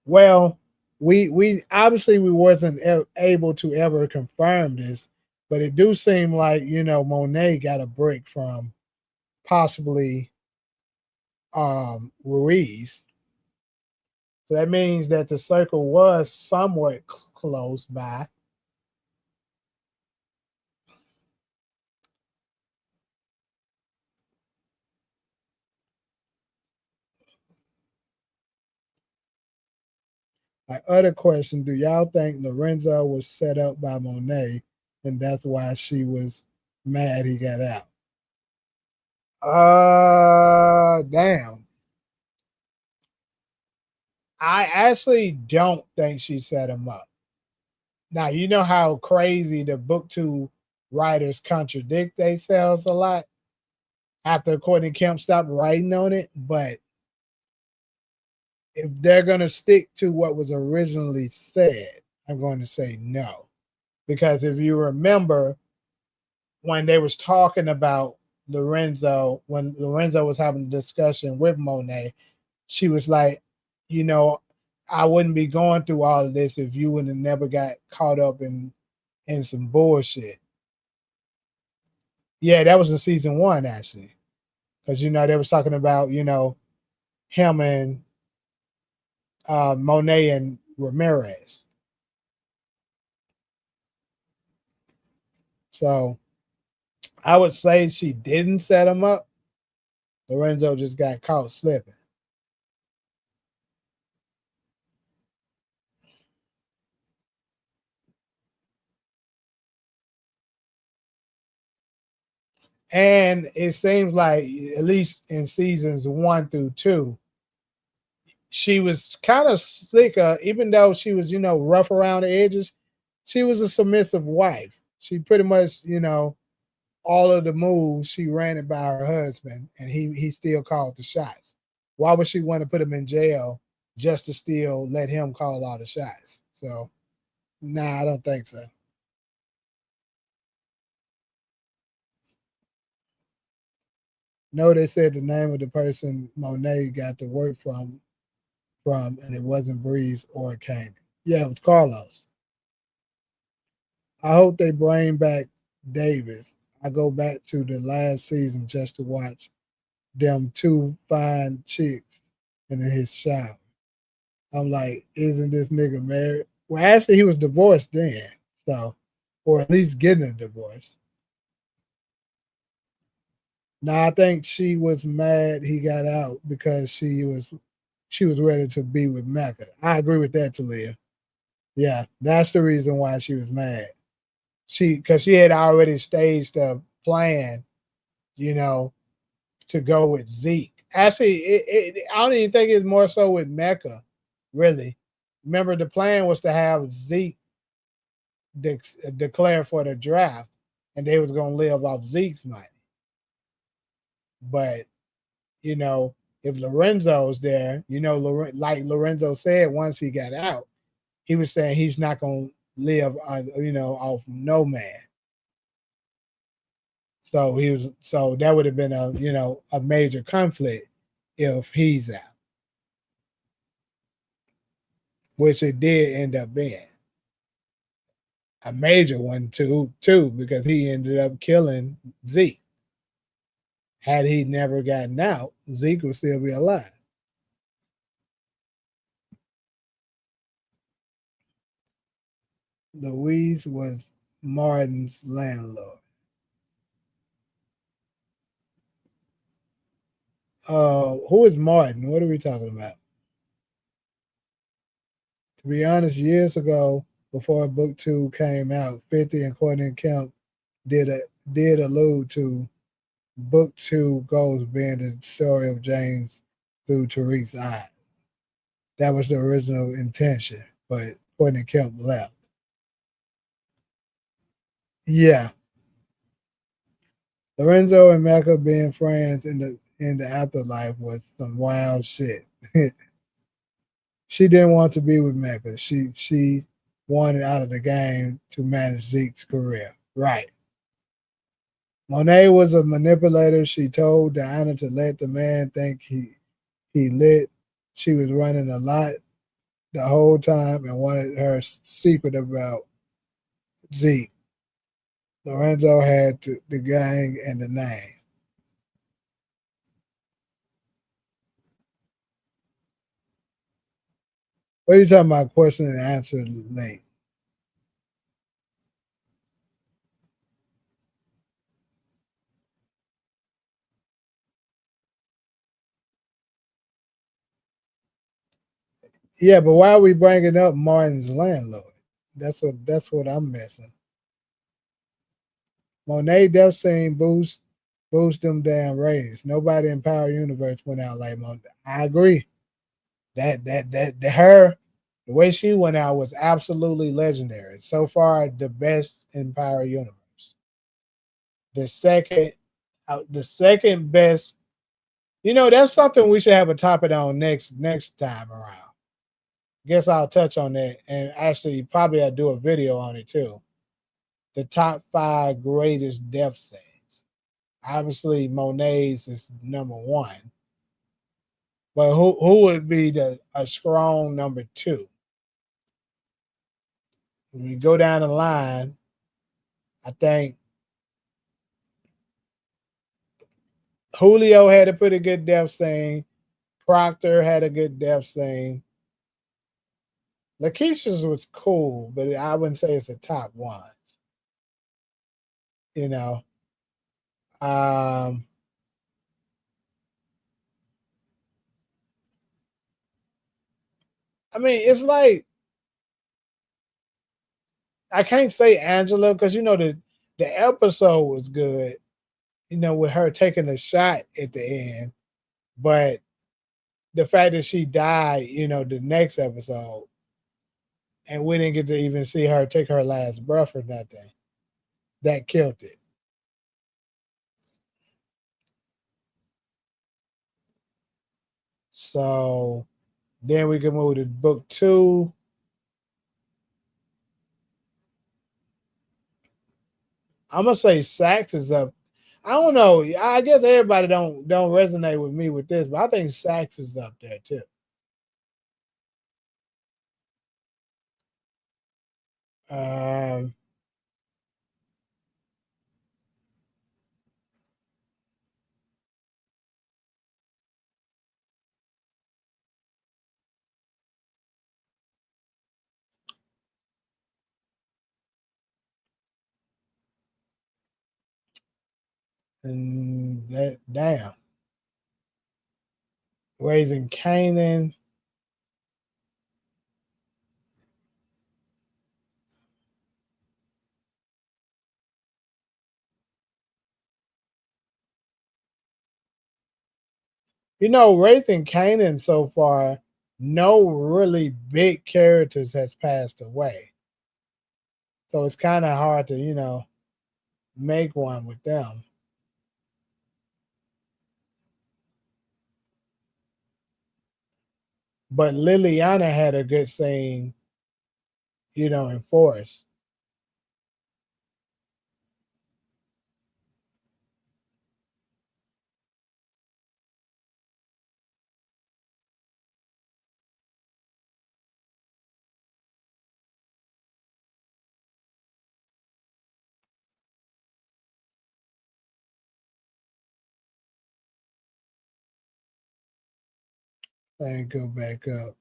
[SPEAKER 1] Well, we obviously we wasn't able to ever confirm this, but it do seem like Monet got a break from possibly Ruiz. So that means that the circle was somewhat close by. My other question: do y'all think Lorenzo was set up by Monet, and that's why she was mad he got out? Damn. I actually don't think she set him up. Now you know how crazy the book two writers contradict themselves a lot after Courtney Kemp stopped writing on it, but if they're gonna stick to what was originally said, I'm going to say no. Because if you remember when they was talking about Lorenzo, when Lorenzo was having a discussion with Monet, she was like, you know, I wouldn't be going through all of this if you would have never got caught up in some bullshit. Yeah, that was in season 1 actually, because they was talking about him and Monet and Ramirez. So I would say she didn't set him up. Lorenzo just got caught slipping. And it seems like, at least in seasons 1 through 2, she was kind of slicker, even though she was, rough around the edges. She was a submissive wife. She pretty much, all of the moves, she ran it by her husband, and he still called the shots. Why would she want to put him in jail just to still let him call all the shots? So, nah, I don't think so. No, they said the name of the person Monet got the work from, and it wasn't Breeze or Kanan. Yeah, it was Carlos. I hope they bring back Davis. I go back to the last season just to watch them two fine chicks in his shower. I'm like, isn't this nigga married? Well, actually, he was divorced then, so, or at least getting a divorce. Now I think she was mad he got out because she was ready to be with Mecca. I agree with that, Talia. Yeah, that's the reason why she was mad. Because she had already staged a plan you know, to go with Zeke. Actually, I don't even think it's more so with Mecca, really. Remember, the plan was to have Zeke declare for the draft, and they was gonna live off Zeke's money. But you know, if Lorenzo's there, like Lorenzo said, once he got out, he was saying he's not gonna live, off no man. So that would have been a major conflict if he's out, which it did end up being a major one too, because he ended up killing Zeke. Had he never gotten out, Zeke would still be alive. Louise was Martin's landlord. Who is Martin? What are we talking about? To be honest, years ago, before book two came out, 50 and Courtney Kemp did a, did allude to book two goals being the story of James through Tariq's eyes. That was the original intention, but Courtney Kemp left. Yeah, Lorenzo and Mecca being friends in the afterlife was some wild shit. She didn't want to be with Mecca. She wanted out of the game to manage Zeke's career. Right. Monet was a manipulator. She told Diana to let the man think he lit. She was running a lot the whole time and wanted her secret about Zeke. Lorenzo had the gang and the name. What are you talking about? Question and answer link. Yeah, but why are we bringing up Martin's landlord? That's what I'm missing. Monet death scene boost them damn ratings. Nobody in Power Universe went out like Monet. I agree. Her the way she went out was absolutely legendary. So far, the best in Power Universe. The second, the second best. That's something we should have a topic on next time around. Guess I'll touch on that, and actually probably I'll do a video on it too. The top five greatest death scenes. Obviously, Monet's is number one, but who would be a strong number two? When we go down the line, I think Julio had a pretty good death scene. Proctor had a good death scene. Lakeisha's was cool, but I wouldn't say it's the top ones. You know, um, I mean, it's like I can't say Angela because the episode was good. With her taking a shot at the end, but the fact that she died, the next episode, and we didn't get to even see her take her last breath or nothing, that killed it. So then we can move to book two. I'm gonna say Sax is up. I don't know. I guess everybody don't resonate with me with this, but I think Sax is up there too. Um, and that damn, Raising Kanan. Raising Kanan so far, no really big characters has passed away. So it's kind of hard to, make one with them. But Liliana had a good scene, in Forest. And go back up.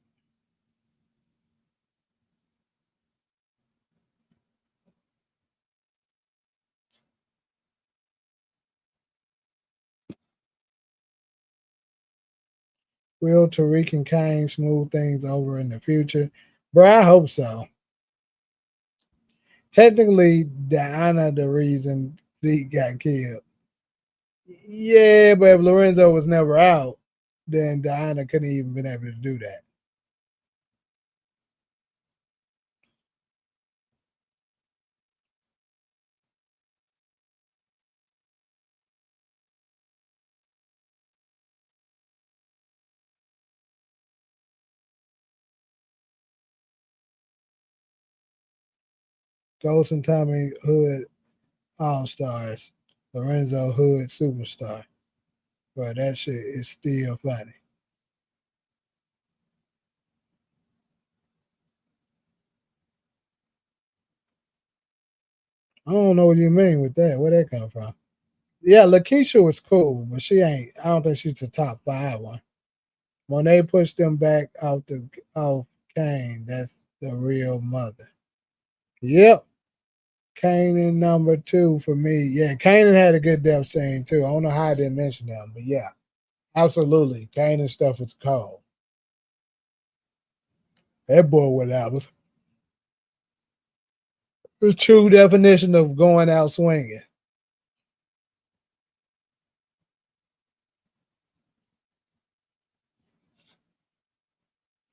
[SPEAKER 1] Will Tariq and Kane smooth things over in the future? Bro, I hope so. Technically, Diana the reason Zeke got killed. Yeah, but if Lorenzo was never out, then Diana couldn't even been able to do that. Ghost and Tommy Hood All Stars. Lorenzo Hood Superstar. But that shit is still funny. I don't know what you mean with that. Where that come from? Yeah, Lakeisha was cool, but she ain't. I don't think she's the top 5 one. Monet pushed them back off Kane. That's the real mother. Yep. Kanan number 2 for me. Yeah, Kanan had a good death scene too. I don't know how I didn't mention them, but yeah, absolutely. Kanan stuff was cold. That boy went out. The true definition of going out swinging.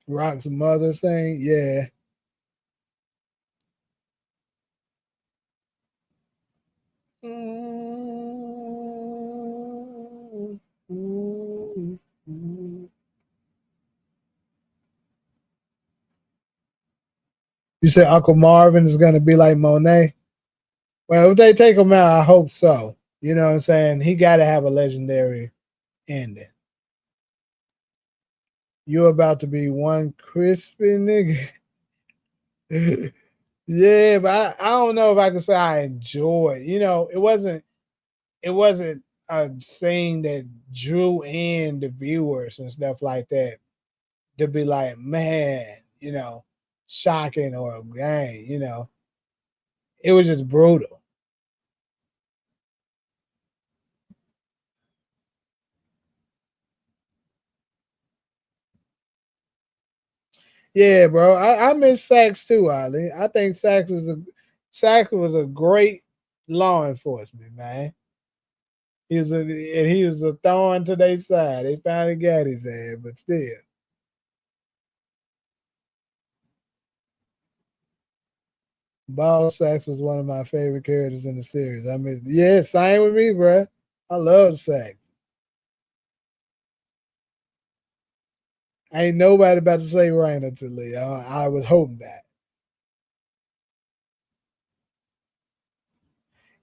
[SPEAKER 1] Rock's mother thing, yeah. You said Uncle Marvin is going to be like Monet? Well, if they take him out, I hope so. You know what I'm saying? He got to have a legendary ending. You about to be one crispy nigga. Yeah, but I don't know if I can say I enjoyed. It wasn't a scene that drew in the viewers and stuff like that to be like, man, shocking or dang. It was just brutal. Yeah, bro. I miss Sax too, Ali. I think Sax was a great law enforcement, man. He was a thorn to their side. They finally got his ass, but still. Ball Sachs was one of my favorite characters in the series. I mean, yeah, same with me, bro. I love Sachs. Ain't nobody about to say Rainer to Lee. I was hoping that.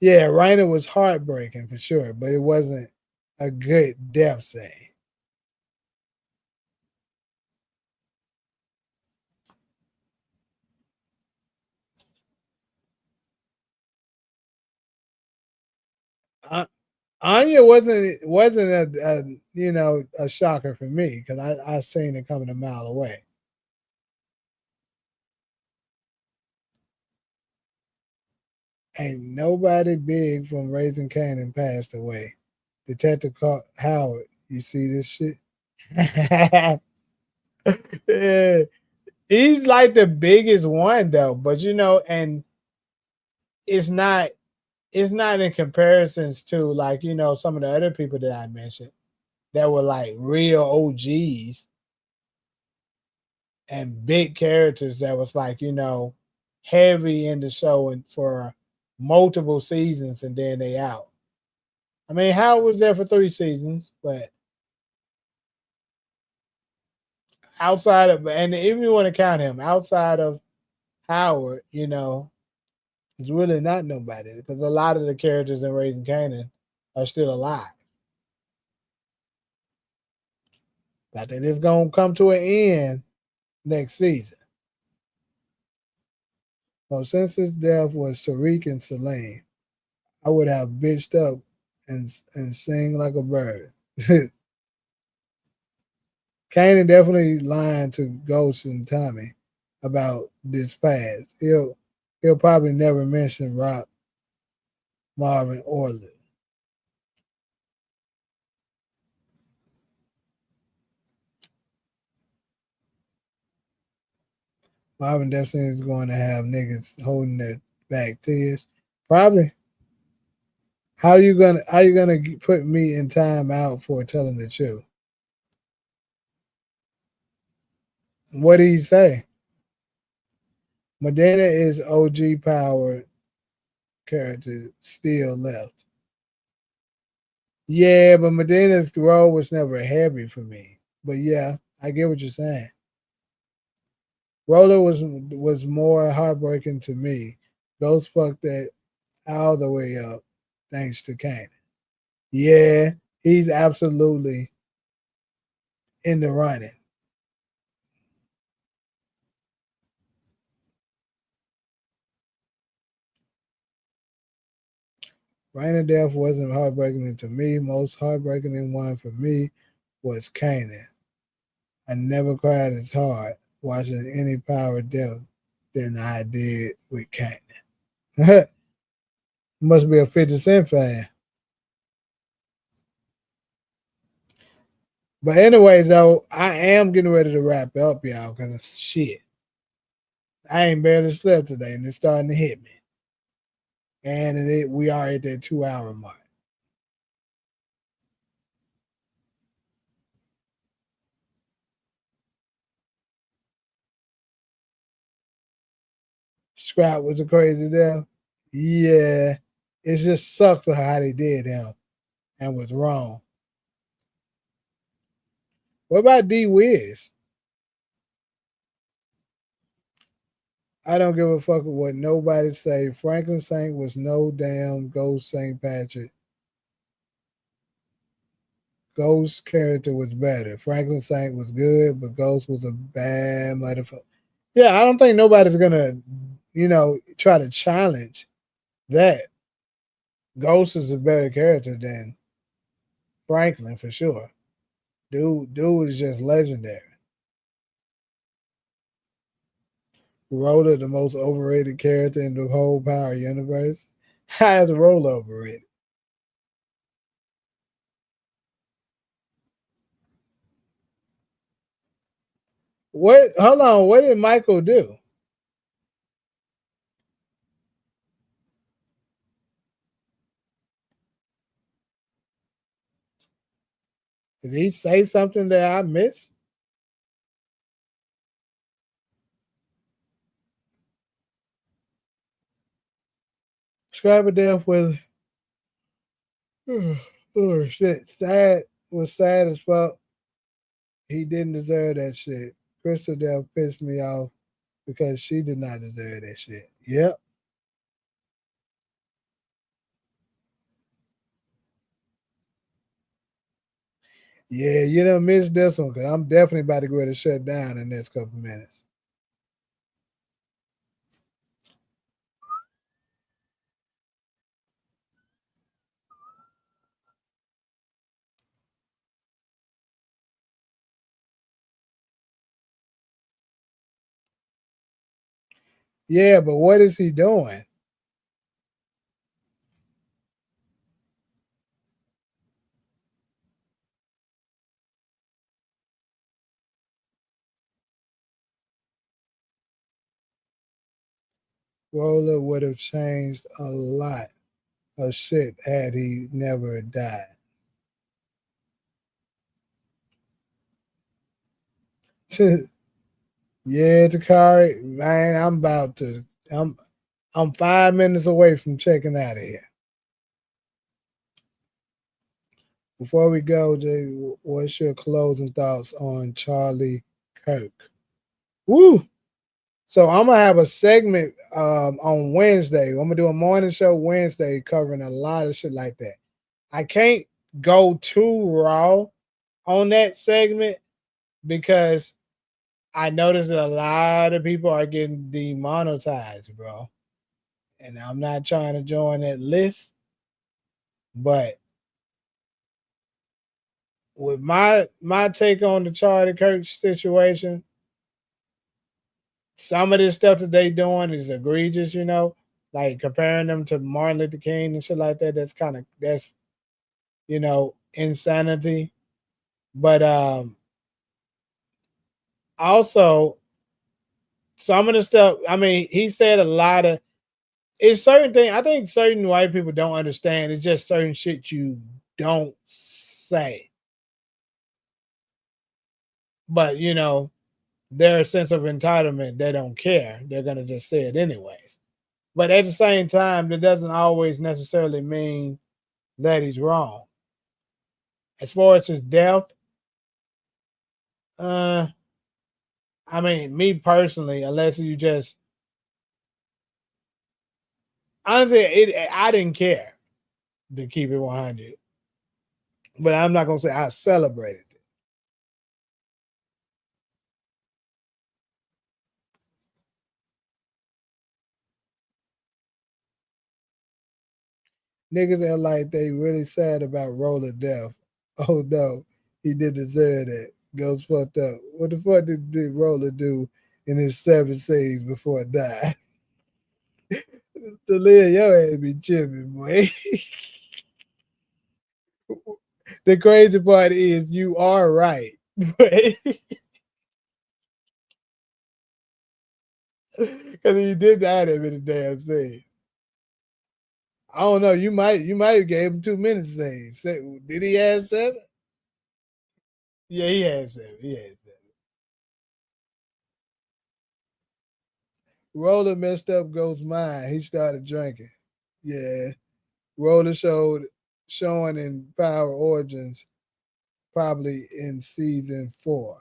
[SPEAKER 1] Yeah, Rainer was heartbreaking for sure, but it wasn't a good death scene. Uh, Anya wasn't a shocker for me because I seen it coming a mile away. Ain't nobody big from Raising Kanan passed away. Detective Howard, you see this shit? Yeah, he's like the biggest one though, but and it's not it's not in comparisons to like some of the other people that I mentioned. that were like real OGs and big characters that was like, heavy in the show and for multiple seasons and then they out. I mean, Howard was there for 3 seasons, but outside of, and if you want to count him, outside of Howard, it's really not nobody because a lot of the characters in Raising Kanan are still alive. But they just gonna come to an end next season. So since his death was Tariq and Salim, I would have bitched up and sing like a bird. Kanan definitely lying to Ghost and Tommy about this past. He'll probably never mention Rock, Marvin, or Lou. Marvin definitely is going to have niggas holding their back tears. Probably. How you gonna put me in time out for telling the truth? What did he say? Medina is OG power character still left. Yeah, but Medina's role was never heavy for me. But yeah, I get what you're saying. Roller was more heartbreaking to me. Ghost fucked that all the way up thanks to Kanan. Yeah, he's absolutely in the running. Rain of Death wasn't heartbreaking to me. Most heartbreaking one for me was Kanan. I never cried as hard watching any Power of Death than I did with Kanan. Must be a 50 Cent fan. But anyways, though, I am getting ready to wrap up, y'all, because shit. I ain't barely slept today, and it's starting to hit me. And we are at that 2 hour mark. Scrap was a crazy death. Yeah, it just sucked how they did him and was wrong. What about D Wiz? I don't give a fuck what nobody say. Franklin Saint was no damn Ghost St. Patrick. Ghost character was better. Franklin Saint was good, but Ghost was a bad motherfucker. Yeah, I don't think nobody's gonna, try to challenge that. Ghost is a better character than Franklin for sure. Dude is just legendary. Rhoda, the most overrated character in the whole Power universe. How is Rhoda overrated? What? Hold on. What did Michael do? Did he say something that I missed? Scriber Death was oh shit. Sad was sad as fuck. He didn't deserve that shit. Crystal Death pissed me off because she did not deserve that shit. Yep. Yeah, you done missed this one because I'm definitely about to go ahead and shut down in the next couple minutes. Yeah, but what is he doing? Roller would have changed a lot of shit had he never died. Yeah, Takari, man, I'm I'm 5 minutes away from checking out of here. Before we go, Jay, what's your closing thoughts on Charlie Kirk? Woo! So I'm gonna have a segment on Wednesday. I'm gonna do a morning show Wednesday covering a lot of shit like that. I can't go too raw on that segment because I noticed that a lot of people are getting demonetized, bro. And I'm not trying to join that list, but with my take on the Charlie Kirk situation, some of this stuff that they doing is egregious, like comparing them to Martin Luther King and shit like that. That's insanity. But also some of the stuff. I mean, he said a lot of it's certain thing. I think certain white people don't understand. It's just certain shit you don't say, but their sense of entitlement, they don't care. They're gonna just say it anyways. But at the same time, that doesn't always necessarily mean that he's wrong. As far as his death, uh, I mean, me personally, unless you just honestly, I didn't care to keep it 100, but I'm not gonna say I celebrated it. Niggas are like they really sad about Roller death. Oh no, he did deserve that. Goes fucked up. What the fuck did Roller do in his 7 scenes before it died? The lid, your ass be tripping, boy. The crazy part is you are right. Because he did die that many damn scenes. I don't know. You might have gave him 2 minutes scenes. Did he have 7? Yeah, he had 7. He had 7. Roller messed up Ghost's mind. He started drinking. Yeah. Roller showing in Power Origins probably in season 4.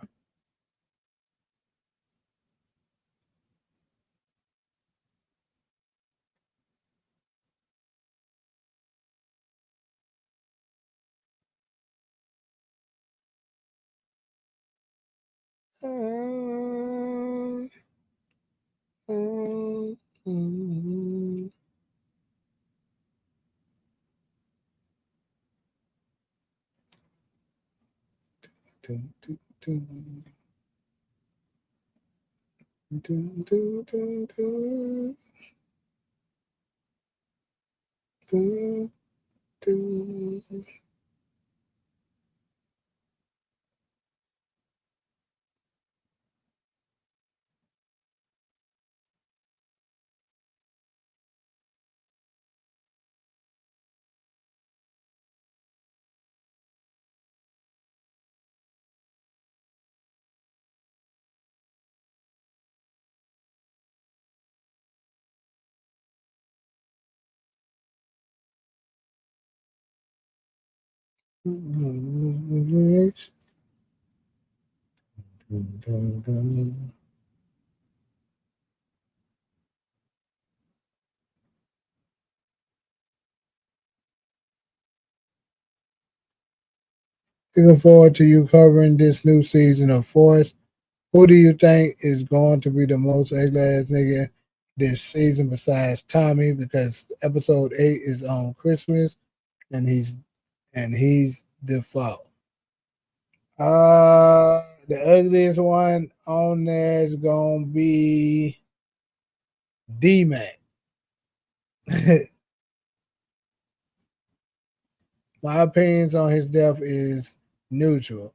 [SPEAKER 1] Looking forward to you covering this new season of Force. Who do you think is going to be the most ugly ass nigga this season besides Tommy? Because episode 8 is on Christmas and he's default. The ugliest one on there is gonna be D Mac. My opinions on his death is neutral.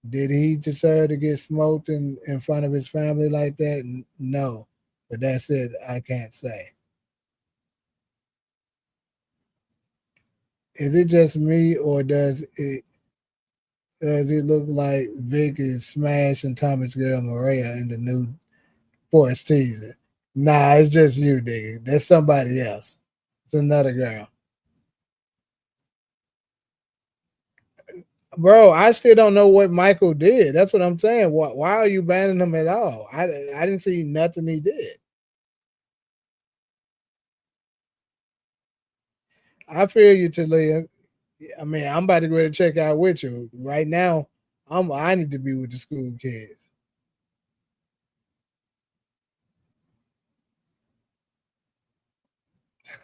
[SPEAKER 1] Did he deserve to get smoked in front of his family like that? No. But that's it. I can't say. Is it just me or does it Does he look like Vic is smashing Tommy's girl Maria in the new fourth season? Nah, it's just you, nigga. That's somebody else. It's another girl. Bro, I still don't know what Michael did. That's what I'm saying. Why are you banning him at all? I didn't see nothing he did. I feel you, Talia. I mean, I'm about to go ahead and check out with you. Right now, I need to be with the school kids.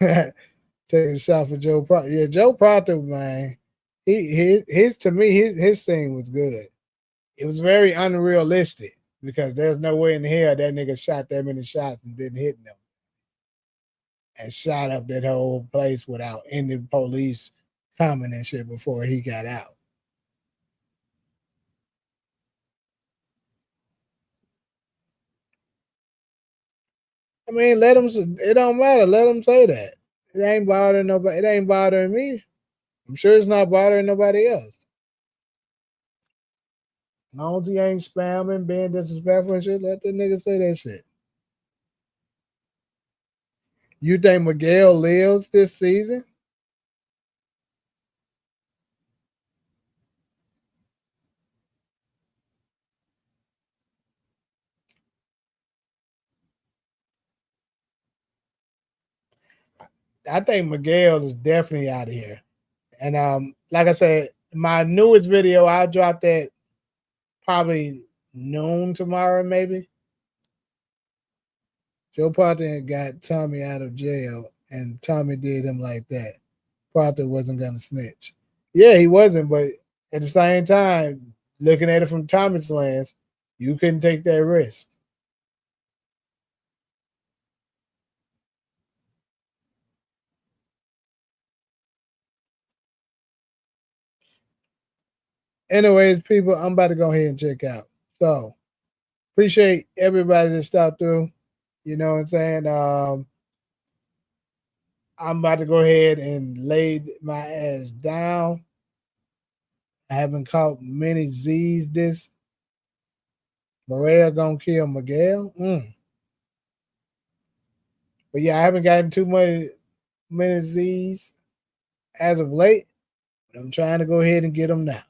[SPEAKER 1] Take a shot for Joe Proctor. Yeah, Joe Proctor, man. His to me, his scene was good. It was very unrealistic because there's no way in hell that nigga shot that many shots and didn't hit them and shot up that whole place without any police coming and shit before he got out. I mean, let him. It don't matter. Let him say that. It ain't bothering nobody. It ain't bothering me. I'm sure it's not bothering nobody else. As long as he ain't spamming, being disrespectful and shit, let the nigga say that shit. You think Miguel lives this season? I think Miguel is definitely out of here. And like I said, my newest video, I'll drop that probably noon tomorrow, maybe. Joe Parton got Tommy out of jail, and Tommy did him like that. Parton wasn't gonna snitch. Yeah, he wasn't, but at the same time, looking at it from Tommy's lens, you couldn't take that risk. Anyways, people, I'm about to go ahead and check out. So appreciate everybody that stopped through. You know what I'm saying? I'm about to go ahead and lay my ass down. I haven't caught many Z's this. Maria gonna kill Miguel. But yeah, I haven't gotten too many Z's as of late. But I'm trying to go ahead and get them now.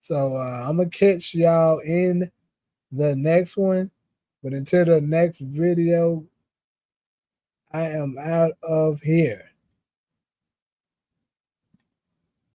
[SPEAKER 1] So I'm gonna catch y'all in the next one. But until the next video, I am out of here.